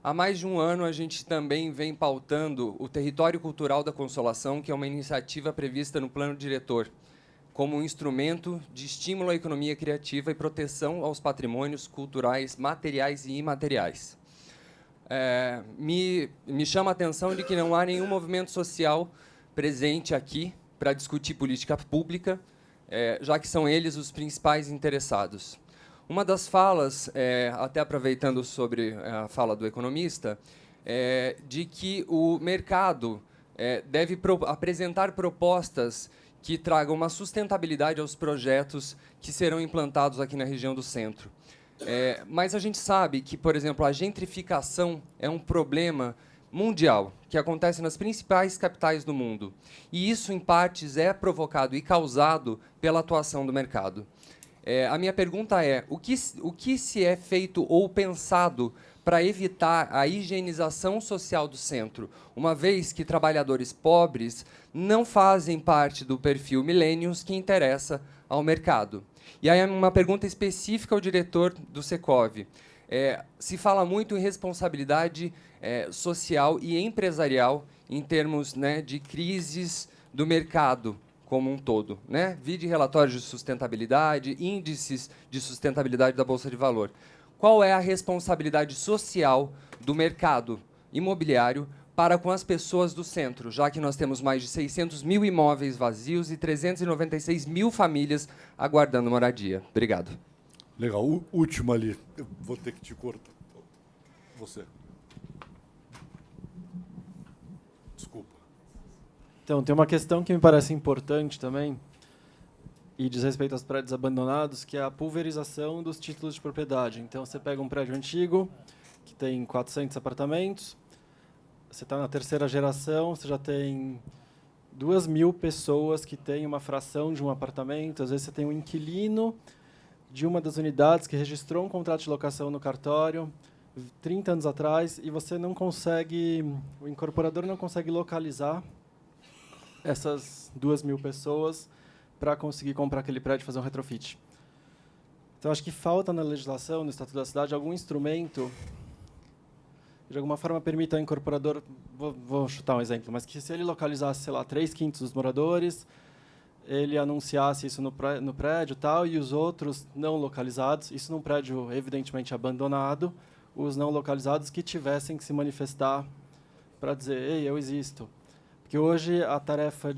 Há mais de um ano, a gente também vem pautando o Território Cultural da Consolação, que é uma iniciativa prevista no Plano Diretor, como um instrumento de estímulo à economia criativa e proteção aos patrimônios culturais materiais e imateriais. Me chama a atenção de que não há nenhum movimento social presente aqui para discutir política pública, já que são eles os principais interessados. Uma das falas, até aproveitando sobre a fala do economista, de que o mercado deve apresentar propostas que tragam uma sustentabilidade aos projetos que serão implantados aqui na região do centro. Mas a gente sabe que, por exemplo, a gentrificação é um problema mundial que acontece nas principais capitais do mundo. E isso, em partes, é provocado e causado pela atuação do mercado. A minha pergunta é, o que se é feito ou pensado para evitar a higienização social do centro, uma vez que trabalhadores pobres não fazem parte do perfil millennials que interessa ao mercado? E aí uma pergunta específica ao diretor do Secov. Se fala muito em responsabilidade social e empresarial em termos, né, de crises do mercado como um todo, né? Vide relatórios de sustentabilidade, índices de sustentabilidade da Bolsa de Valor. Qual é a responsabilidade social do mercado imobiliário para com as pessoas do centro, já que nós temos mais de 600 mil imóveis vazios e 396 mil famílias aguardando moradia? Obrigado. Legal. O último ali. Eu vou ter que te cortar. Você. Desculpa. Então, tem uma questão que me parece importante também, e diz respeito aos prédios abandonados, que é a pulverização dos títulos de propriedade. Então, você pega um prédio antigo, que tem 400 apartamentos, você está na terceira geração, você já tem 2.000 pessoas que têm uma fração de um apartamento, às vezes você tem um inquilino de uma das unidades que registrou um contrato de locação no cartório 30 anos atrás, e você não consegue, o incorporador não consegue localizar essas 2.000 pessoas para conseguir comprar aquele prédio e fazer um retrofit. Então, acho que falta na legislação, no Estatuto da Cidade, algum instrumento que, de alguma forma, permita ao incorporador, vou chutar um exemplo, mas que se ele localizasse, sei lá, 3/5 dos moradores, ele anunciasse isso no prédio e tal, e os outros não localizados, isso num prédio evidentemente abandonado, os não localizados que tivessem que se manifestar para dizer, ei, eu existo. Porque hoje a tarefa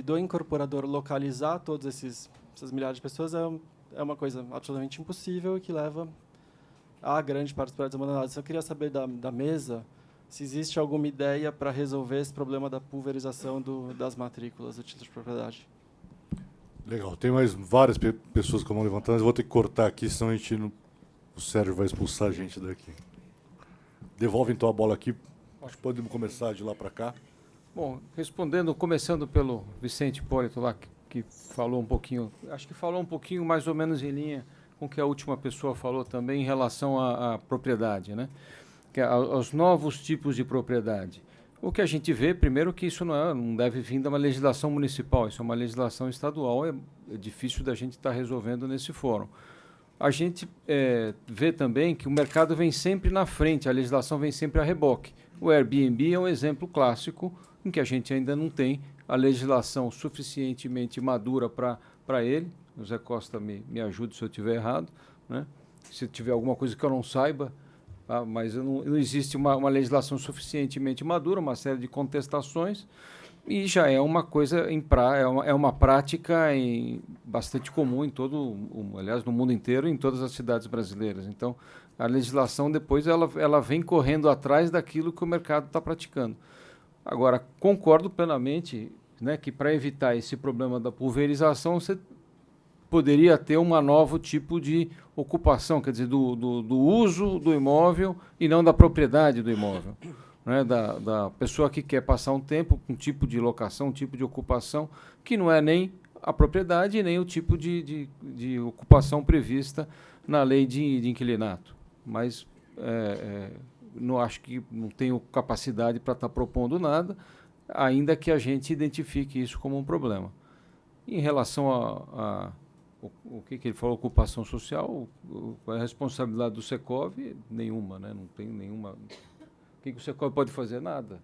do incorporador localizar todos essas milhares de pessoas é uma coisa absolutamente impossível e que leva a grande parte dos prédios abandonados. Eu queria saber da mesa se existe alguma ideia para resolver esse problema da pulverização das matrículas do título de propriedade. Legal. Tem mais várias pessoas com a mão levantada, mas eu vou ter que cortar aqui, senão a gente o Sérgio vai expulsar a gente daqui. Devolve então a bola aqui. Acho que podemos começar de lá para cá. Bom, começando pelo Vicente Hipólito lá, que falou um pouquinho, acho que falou um pouquinho mais ou menos em linha com o que a última pessoa falou também em relação à propriedade, né? Aos novos tipos de propriedade. O que a gente vê, primeiro, que isso não deve vir de uma legislação municipal, isso é uma legislação estadual, é difícil da gente estar resolvendo nesse fórum. A gente vê também que o mercado vem sempre na frente, a legislação vem sempre a reboque. O Airbnb é um exemplo clássico em que a gente ainda não tem a legislação suficientemente madura para ele. O Zé Costa me ajude se eu estiver errado, né? Se tiver alguma coisa que eu não saiba, mas não existe uma legislação suficientemente madura, uma série de contestações, e já é uma coisa, é uma prática bastante comum aliás, no mundo inteiro, em todas as cidades brasileiras. Então, a legislação depois ela vem correndo atrás daquilo que o mercado está praticando. Agora, concordo plenamente, né, que para evitar esse problema da pulverização, você poderia ter um novo tipo de ocupação, quer dizer, do uso do imóvel e não da propriedade do imóvel, né, da pessoa que quer passar um tempo, um tipo de locação, um tipo de ocupação, que não é nem a propriedade nem o tipo de ocupação prevista na lei de inquilinato. Mas não acho que não tenho capacidade para estar propondo nada, ainda que a gente identifique isso como um problema. Em relação o que ele falou, ocupação social, a responsabilidade do Secov, nenhuma, né? Não tem nenhuma. O que o Secov pode fazer? Nada.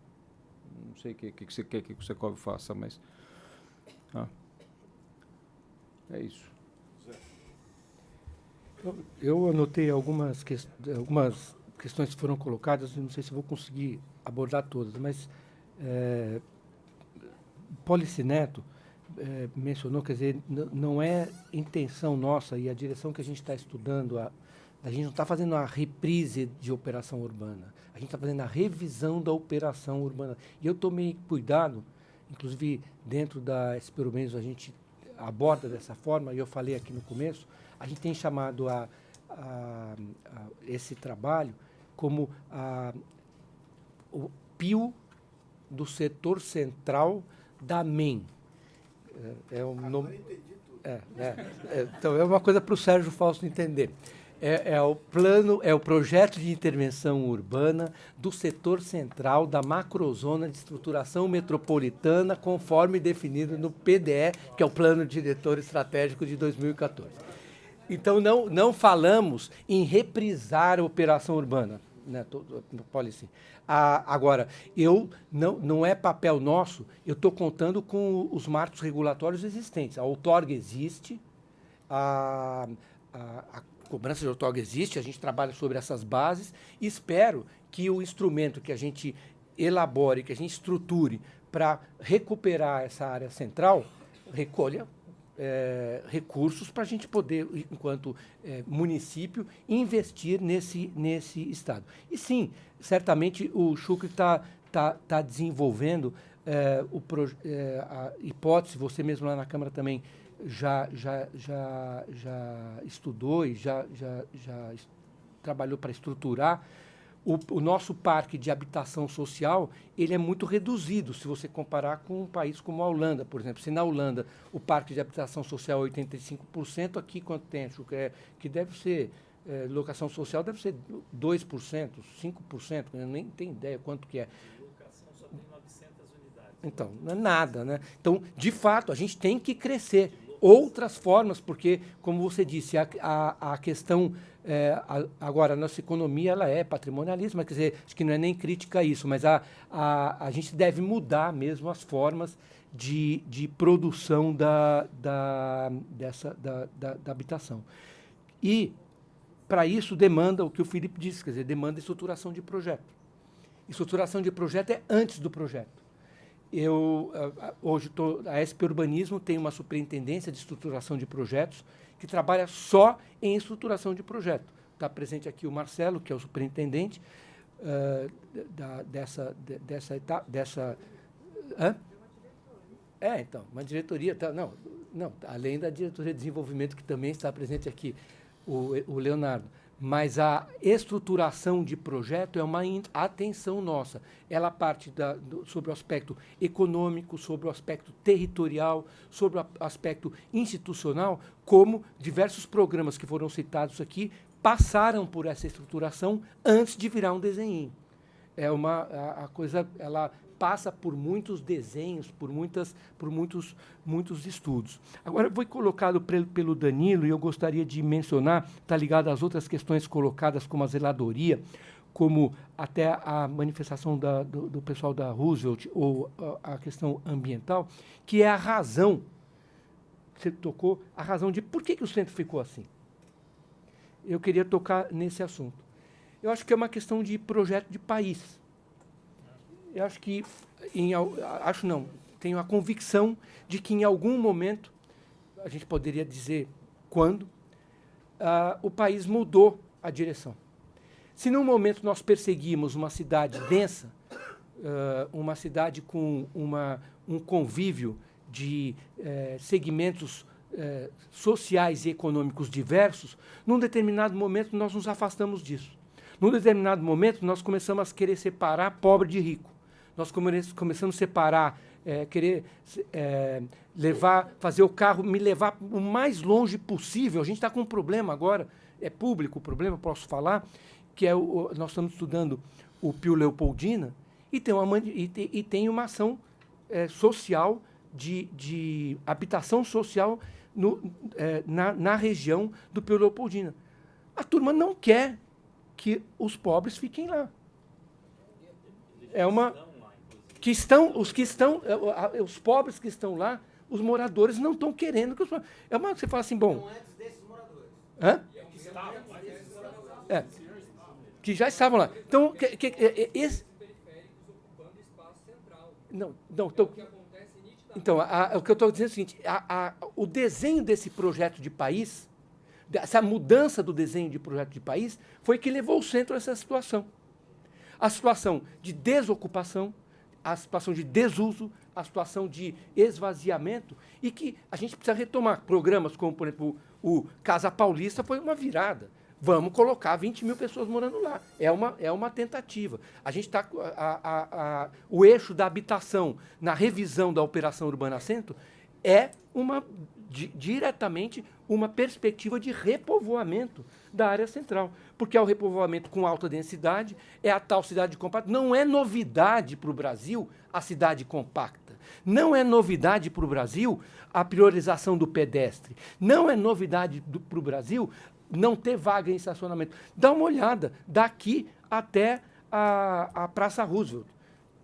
Não sei o que você quer que o Secov faça, mas é isso. Eu anotei algumas questões que foram colocadas, não sei se vou conseguir abordar todas, mas Policy Neto mencionou, quer dizer, não é intenção nossa e a direção que a gente está estudando, a gente não está fazendo a reprise de operação urbana, a gente está fazendo a revisão da operação urbana. E eu tomei cuidado, inclusive dentro da SP Urbanismo a gente aborda dessa forma, e eu falei aqui no começo, a gente tem chamado esse trabalho como o PIO do setor central da MEM. Então é uma coisa para o Sérgio Fausto entender. É o projeto de intervenção urbana do setor central da macrozona de estruturação metropolitana, conforme definido no PDE, que é o Plano Diretor Estratégico de 2014. Então, não falamos em reprisar a operação urbana, né, no policy. Agora, não é papel nosso, eu estou contando com os marcos regulatórios existentes. A outorga existe, a cobrança de outorga existe, a gente trabalha sobre essas bases e espero que o instrumento que a gente elabore, que a gente estruture para recuperar essa área central, recolha recursos para a gente poder, enquanto município, investir nesse estado. E sim, certamente o Chucre está desenvolvendo a hipótese, você mesmo lá na Câmara também já estudou e já trabalhou para estruturar. O nosso parque de habitação social, ele é muito reduzido, se você comparar com um país como a Holanda, por exemplo. Se na Holanda o parque de habitação social é 85%, aqui quanto tem? Acho que deve ser, locação social deve ser 2%, 5%, eu nem tenho ideia quanto que é. Locação só tem 900 unidades. Então, não é nada, né? Então, de fato, a gente tem que crescer. Outras formas, porque, como você disse, a questão... agora, a nossa economia ela é patrimonialismo, quer dizer, acho que não é nem crítica a isso, mas a gente deve mudar mesmo as formas de produção da habitação. E, para isso, demanda o que o Felipe disse, quer dizer, demanda estruturação de projeto. Estruturação de projeto é antes do projeto. Hoje, a SP Urbanismo tem uma superintendência de estruturação de projetos que trabalha só em estruturação de projeto. Está presente aqui o Marcelo, que é o superintendente dessa etapa. Então, uma diretoria. Não, além da diretoria de desenvolvimento, que também está presente aqui, o Leonardo. Mas a estruturação de projeto é uma atenção nossa. Ela parte sobre o aspecto econômico, sobre o aspecto territorial, sobre o aspecto institucional, como diversos programas que foram citados aqui passaram por essa estruturação antes de virar um desenho. A coisa, ela passa por muitos desenhos, por muitos estudos. Agora, foi colocado pelo Danilo, e eu gostaria de mencionar, está ligado às outras questões colocadas, como a zeladoria, como até a manifestação do pessoal da Roosevelt, ou a questão ambiental, que é a razão, você tocou, a razão de por que o centro ficou assim. Eu queria tocar nesse assunto. Eu acho que é uma questão de projeto de país. Eu acho que, tenho a convicção de que em algum momento, a gente poderia dizer quando, o país mudou a direção. Se num momento nós perseguimos uma cidade densa, uma cidade com um convívio de segmentos sociais e econômicos diversos, num determinado momento nós nos afastamos disso. Num determinado momento nós começamos a querer separar pobre de rico. Nós começamos a separar, querer fazer o carro me levar o mais longe possível. A gente está com um problema agora, é público o problema, posso falar, que nós estamos estudando o Pio Leopoldina, e tem uma ação social, de habitação social na região do Pio Leopoldina. A turma não quer que os pobres fiquem lá. Os pobres que estão lá, os moradores não estão querendo que os pobres. Você fala assim, bom. Não antes desses moradores. Hã? Que já estavam lá. Então, esse. Não, então, o que eu estou dizendo é o seguinte: o desenho desse projeto de país, essa mudança do desenho de projeto de país, foi que levou o centro a essa situação. A situação de desocupação, a situação de desuso, a situação de esvaziamento, e que a gente precisa retomar. Programas como, por exemplo, o Casa Paulista foi uma virada. Vamos colocar 20 mil pessoas morando lá. É uma tentativa. A gente está... O eixo da habitação na revisão da Operação Urbana Centro é diretamente uma perspectiva de repovoamento da área central, porque é o repovoamento com alta densidade, é a tal cidade compacta. Não é novidade para o Brasil a cidade compacta. Não é novidade para o Brasil a priorização do pedestre. Não é novidade para o Brasil não ter vaga em estacionamento. Dá uma olhada, daqui até a Praça Roosevelt.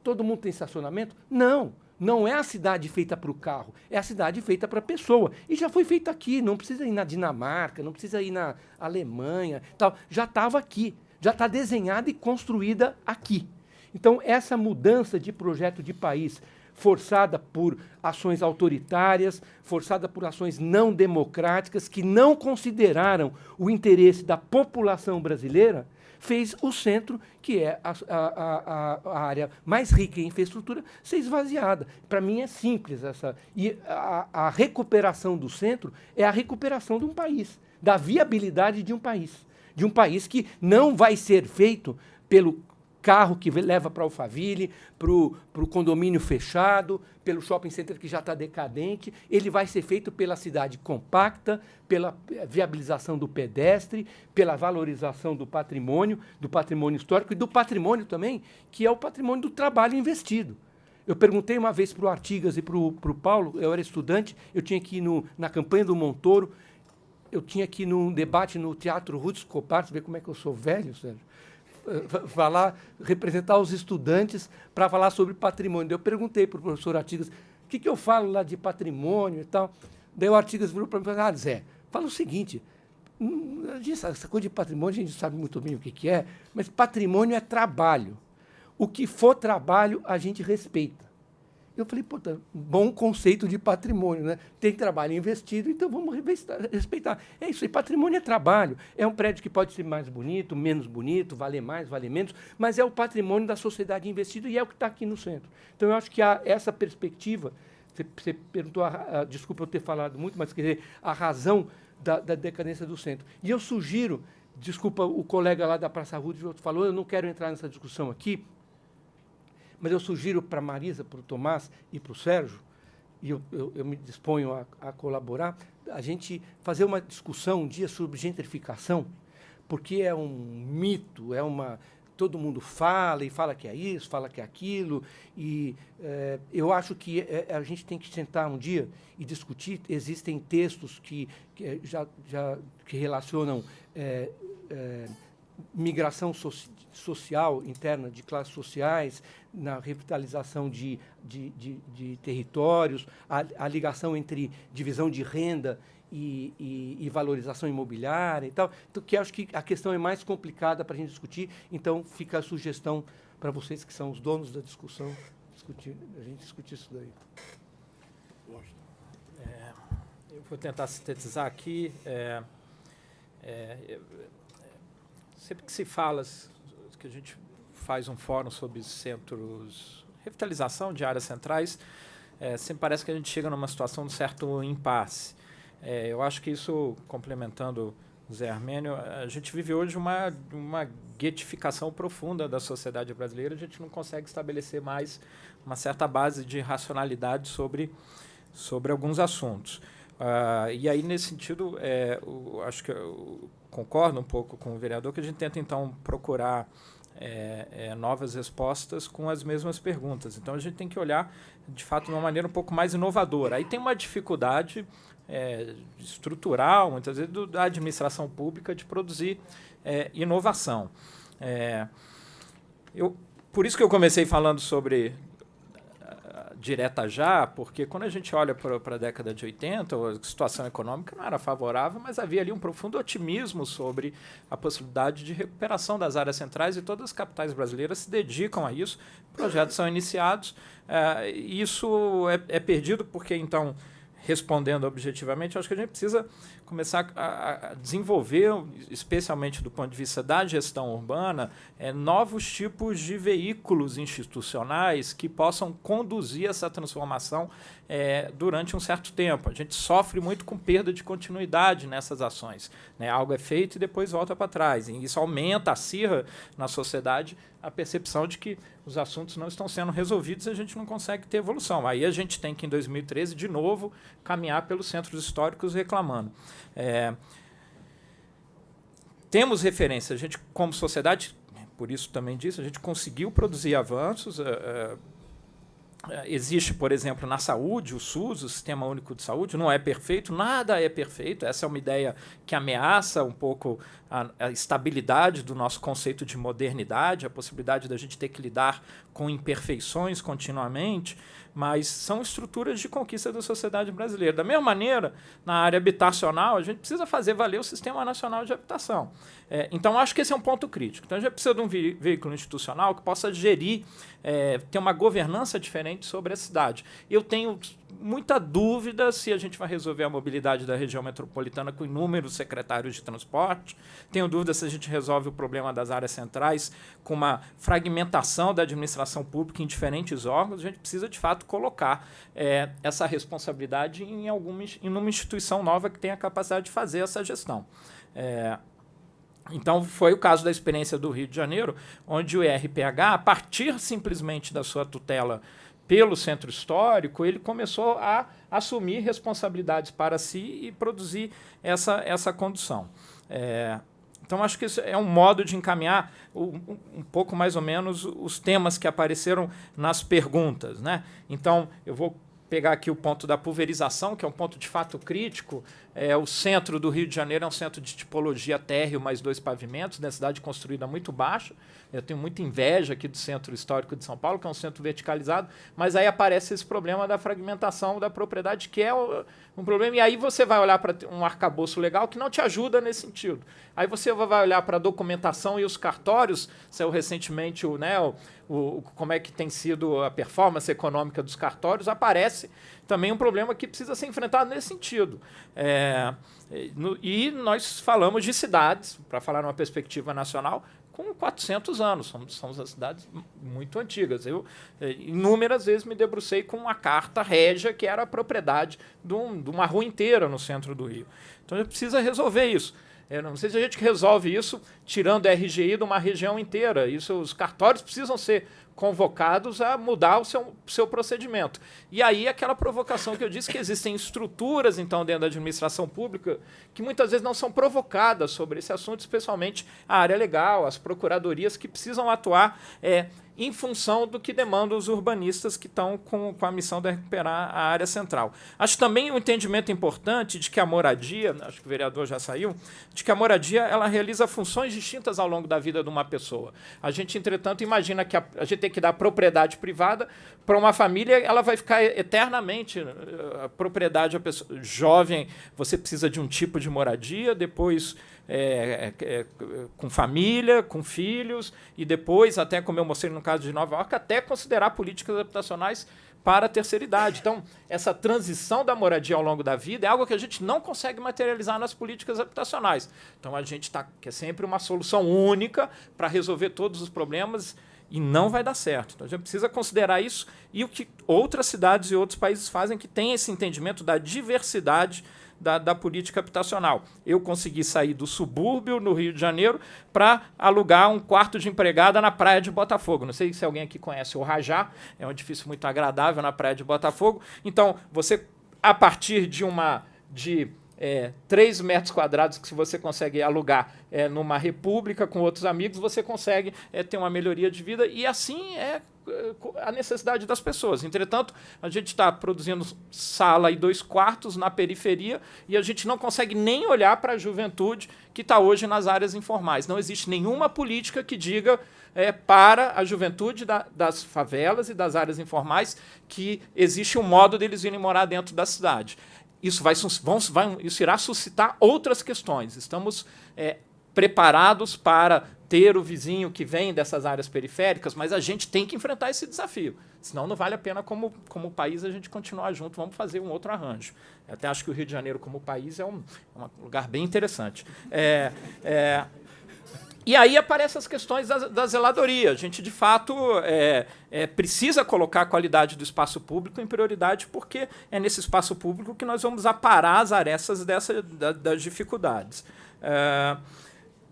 Todo mundo tem estacionamento? Não. Não é a cidade feita para o carro, é a cidade feita para a pessoa. E já foi feita aqui, não precisa ir na Dinamarca, não precisa ir na Alemanha, tal. Já estava aqui, já está desenhada e construída aqui. Então, essa mudança de projeto de país, forçada por ações autoritárias, forçada por ações não democráticas, que não consideraram o interesse da população brasileira, fez o centro, que é a área mais rica em infraestrutura, ser esvaziada. Para mim é simples essa. E a recuperação do centro é a recuperação de um país, da viabilidade de um país que não vai ser feito pelo carro que leva para Alphaville, para o condomínio fechado, pelo shopping center que já está decadente. Ele vai ser feito pela cidade compacta, pela viabilização do pedestre, pela valorização do patrimônio histórico e do patrimônio também, que é o patrimônio do trabalho investido. Eu perguntei uma vez para o Artigas e para o Paulo, eu era estudante, eu tinha que ir na campanha do Montoro, eu tinha que ir num debate no Teatro Ruth Escobar, você vê como é que eu sou velho, Sérgio? Representar os estudantes para falar sobre patrimônio. Eu perguntei para o professor Artigas, o que eu falo lá de patrimônio e tal. Daí o Artigas virou para mim e falou, Zé, fala o seguinte, essa coisa de patrimônio a gente sabe muito bem o que é, mas patrimônio é trabalho. O que for trabalho, a gente respeita. Eu falei, puta, bom conceito de patrimônio, né? Tem trabalho investido, então vamos respeitar. É isso aí, patrimônio é trabalho. É um prédio que pode ser mais bonito, menos bonito, valer mais, valer menos, mas é o patrimônio da sociedade investido e é o que está aqui no centro. Então, eu acho que há essa perspectiva, você perguntou, desculpa eu ter falado muito, mas quer dizer, a razão da decadência do centro. E eu sugiro, desculpa, o colega lá da Praça Roosevelt falou, eu não quero entrar nessa discussão aqui, mas eu sugiro para a Marisa, para o Tomás e para o Sérgio, e eu me disponho a colaborar, a gente fazer uma discussão um dia sobre gentrificação, porque é um mito, todo mundo fala, e fala que é isso, fala que é aquilo, e eu acho que a gente tem que sentar um dia e discutir. Existem textos que relacionam migração social interna de classes sociais, na revitalização de territórios, a ligação entre divisão de renda e valorização imobiliária e tal, então, que acho que a questão é mais complicada para a gente discutir, então fica a sugestão para vocês que são os donos da discussão, a gente discutir isso daí. Eu vou tentar sintetizar aqui. Sempre que se fala, que a gente faz um fórum sobre centros, revitalização de áreas centrais, sempre parece que a gente chega numa situação de certo impasse. Eu acho que isso, complementando o Zé Armênio, a gente vive hoje uma guetificação profunda da sociedade brasileira, a gente não consegue estabelecer mais uma certa base de racionalidade sobre alguns assuntos. E aí, nesse sentido, acho que eu concordo um pouco com o vereador, que a gente tenta, então, procurar novas respostas com as mesmas perguntas. Então, a gente tem que olhar, de fato, de uma maneira um pouco mais inovadora. Aí tem uma dificuldade estrutural, muitas vezes, da administração pública de produzir inovação. Por isso que eu comecei falando sobre direta já, porque quando a gente olha para a década de 80, a situação econômica não era favorável, mas havia ali um profundo otimismo sobre a possibilidade de recuperação das áreas centrais, e todas as capitais brasileiras se dedicam a isso, projetos são iniciados, isso é perdido porque, então, respondendo objetivamente, acho que a gente precisa começar a desenvolver, especialmente do ponto de vista da gestão urbana, novos tipos de veículos institucionais que possam conduzir essa transformação durante um certo tempo. A gente sofre muito com perda de continuidade nessas ações, né? Algo é feito e depois volta para trás. E isso aumenta, acirra na sociedade a percepção de que os assuntos não estão sendo resolvidos e a gente não consegue ter evolução. Aí a gente tem que, em 2013, de novo, caminhar pelos centros históricos reclamando. Temos referência, a gente, como sociedade, por isso também disse, a gente conseguiu produzir avanços. Existe, por exemplo, na saúde, o SUS, o Sistema Único de Saúde, não é perfeito, nada é perfeito. Essa é uma ideia que ameaça um pouco a estabilidade do nosso conceito de modernidade, a possibilidade da gente ter que lidar com imperfeições continuamente, mas são estruturas de conquista da sociedade brasileira. Da mesma maneira, na área habitacional, a gente precisa fazer valer o Sistema Nacional de Habitação. Então, acho que esse é um ponto crítico. Então, a gente precisa de um veículo institucional que possa gerir, ter uma governança diferente eficiente sobre a cidade. Eu tenho muita dúvida se a gente vai resolver a mobilidade da região metropolitana com inúmeros secretários de transporte. Tenho dúvida se a gente resolve o problema das áreas centrais com uma fragmentação da administração pública em diferentes órgãos. A gente precisa, de fato, colocar essa responsabilidade em uma instituição nova que tenha a capacidade de fazer essa gestão. Então, foi o caso da experiência do Rio de Janeiro, onde o IRPH, a partir simplesmente da sua tutela pelo centro histórico, ele começou a assumir responsabilidades para si e produzir essa condução. Então, acho que isso é um modo de encaminhar um pouco mais ou menos os temas que apareceram nas perguntas, né? Então, eu vou pegar aqui o ponto da pulverização, que é um ponto de fato crítico. O centro do Rio de Janeiro é um centro de tipologia térreo mais 2 pavimentos, densidade construída muito baixa. Eu tenho muita inveja aqui do centro histórico de São Paulo, que é um centro verticalizado, mas aí aparece esse problema da fragmentação da propriedade, que é um problema, e aí você vai olhar para um arcabouço legal que não te ajuda nesse sentido. Aí você vai olhar para a documentação e os cartórios, saiu recentemente como é que tem sido a performance econômica dos cartórios, aparece também um problema que precisa ser enfrentado nesse sentido. E nós falamos de cidades, para falar numa perspectiva nacional, com 400 anos. São as cidades muito antigas. Eu, inúmeras vezes, me debrucei com uma carta régia que era a propriedade de uma rua inteira no centro do Rio. Então, a gente precisa resolver isso. Eu não sei se a gente resolve isso tirando a RGI de uma região inteira. Os cartórios precisam ser convocados a mudar o seu procedimento. E aí aquela provocação que eu disse, que existem estruturas, então, dentro da administração pública que muitas vezes não são provocadas sobre esse assunto, especialmente a área legal, as procuradorias que precisam atuar em função do que demandam os urbanistas que estão com a missão de recuperar a área central. Acho também um entendimento importante de que a moradia, acho que o vereador já saiu, de que a moradia ela realiza funções distintas ao longo da vida de uma pessoa. A gente, entretanto, imagina que a gente tem que dar propriedade privada para uma família, ela vai ficar eternamente a propriedade, a pessoa jovem, você precisa de um tipo de moradia, depois com família, com filhos, e depois, até como eu mostrei no caso de Nova York, até considerar políticas habitacionais para a terceira idade. Então, essa transição da moradia ao longo da vida é algo que a gente não consegue materializar nas políticas habitacionais. Então, a gente quer sempre uma solução única para resolver todos os problemas e não vai dar certo. Então, a gente precisa considerar isso e o que outras cidades e outros países fazem, que tem esse entendimento da diversidade da política habitacional. Eu consegui sair do subúrbio, no Rio de Janeiro, para alugar um quarto de empregada na praia de Botafogo. Não sei se alguém aqui conhece o Rajá, é um edifício muito agradável na praia de Botafogo. Então, você, a partir de 3 metros quadrados que você consegue alugar numa república com outros amigos, você consegue ter uma melhoria de vida, e assim a necessidade das pessoas. Entretanto, a gente está produzindo sala e 2 quartos na periferia e a gente não consegue nem olhar para a juventude que está hoje nas áreas informais. Não existe nenhuma política que diga para a juventude das favelas e das áreas informais que existe um modo deles irem morar dentro da cidade. Isso irá suscitar outras questões. Estamos preparados para ter o vizinho que vem dessas áreas periféricas, mas a gente tem que enfrentar esse desafio. Senão não vale a pena, como país, a gente continuar junto. Vamos fazer um outro arranjo. Eu até acho que o Rio de Janeiro, como país, é um lugar bem interessante. E aí aparecem as questões da zeladoria. A gente, de fato, precisa colocar a qualidade do espaço público em prioridade, porque é nesse espaço público que nós vamos aparar as arestas das dificuldades.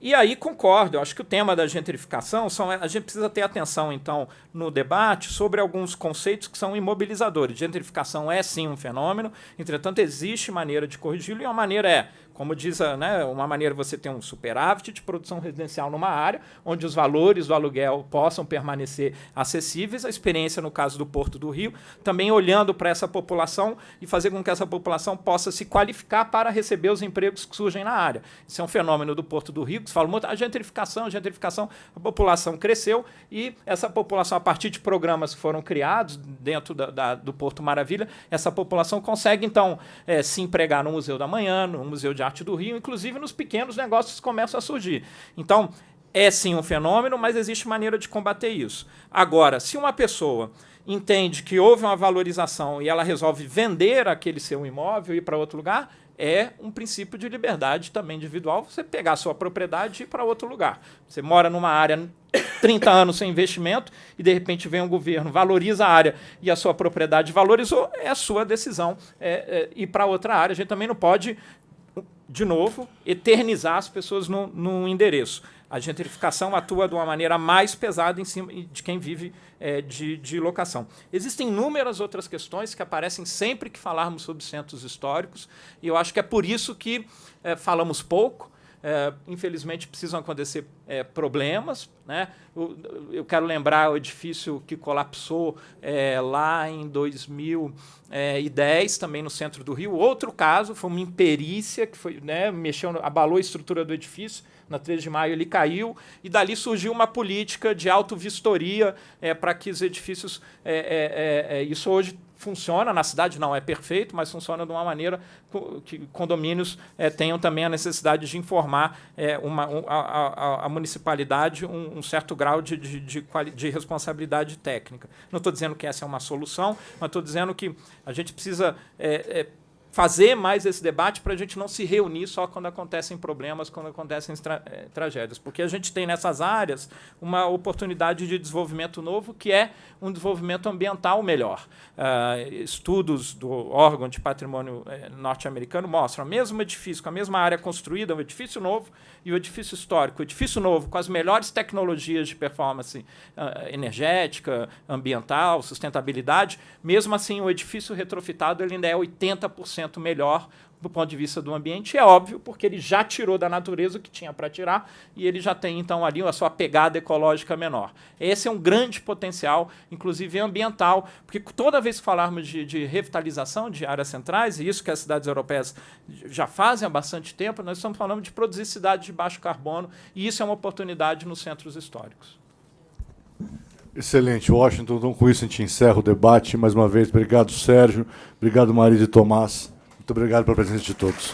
E aí concordo, eu acho que o tema da gentrificação, a gente precisa ter atenção, então, no debate sobre alguns conceitos que são imobilizadores. Gentrificação é, sim, um fenômeno, entretanto, existe maneira de corrigi-lo, e uma maneira como diz, uma maneira você ter um superávit de produção residencial numa área, onde os valores do aluguel possam permanecer acessíveis. A experiência, no caso do Porto do Rio, também olhando para essa população e fazer com que essa população possa se qualificar para receber os empregos que surgem na área. Isso é um fenômeno do Porto do Rio, que se fala muito, a gentrificação, a população cresceu, e essa população, a partir de programas que foram criados dentro do Porto Maravilha, essa população consegue, então, se empregar no Museu da Manhã, no Museu de Arte do Rio, inclusive nos pequenos negócios que começam a surgir. Então, é sim um fenômeno, mas existe maneira de combater isso. Agora, se uma pessoa entende que houve uma valorização e ela resolve vender aquele seu imóvel e ir para outro lugar, é um princípio de liberdade também individual você pegar a sua propriedade e ir para outro lugar. Você mora numa área 30 anos sem investimento e, de repente, vem um governo, valoriza a área e a sua propriedade valorizou, é a sua decisão ir para outra área. A gente também não pode, de novo, eternizar as pessoas num endereço. A gentrificação atua de uma maneira mais pesada em cima de quem vive de locação. Existem inúmeras outras questões que aparecem sempre que falarmos sobre centros históricos, e eu acho que é por isso que falamos pouco. Infelizmente, precisam acontecer problemas, né? Eu quero lembrar o edifício que colapsou lá em 2010, também no centro do Rio. Outro caso foi uma imperícia que foi, né, abalou a estrutura do edifício. Na 3 de maio ele caiu, e dali surgiu uma política de autovistoria para que os edifícios... isso hoje funciona, na cidade não é perfeito, mas funciona de uma maneira que condomínios tenham também a necessidade de informar a municipalidade um certo grau de responsabilidade técnica. Não estou dizendo que essa é uma solução, mas estou dizendo que a gente precisa... fazer mais esse debate para a gente não se reunir só quando acontecem problemas, quando acontecem tragédias. Porque a gente tem nessas áreas uma oportunidade de desenvolvimento novo, que é um desenvolvimento ambiental melhor. Estudos do órgão de patrimônio norte-americano mostram o mesmo edifício, com a mesma área construída, um edifício novo e o edifício histórico. O edifício novo, com as melhores tecnologias de performance energética, ambiental, sustentabilidade, mesmo assim o edifício retrofitado ele ainda é 80% melhor do ponto de vista do ambiente. É óbvio, porque ele já tirou da natureza o que tinha para tirar e ele já tem, então, ali a sua pegada ecológica menor. Esse é um grande potencial, inclusive ambiental, porque toda vez que falarmos de revitalização de áreas centrais, e isso que as cidades europeias já fazem há bastante tempo, nós estamos falando de produzir cidades de baixo carbono, e isso é uma oportunidade nos centros históricos. Excelente, Washington. Então, com isso, a gente encerra o debate. Mais uma vez, obrigado, Sérgio. Obrigado, Marisa e Tomás. Muito obrigado pela presença de todos.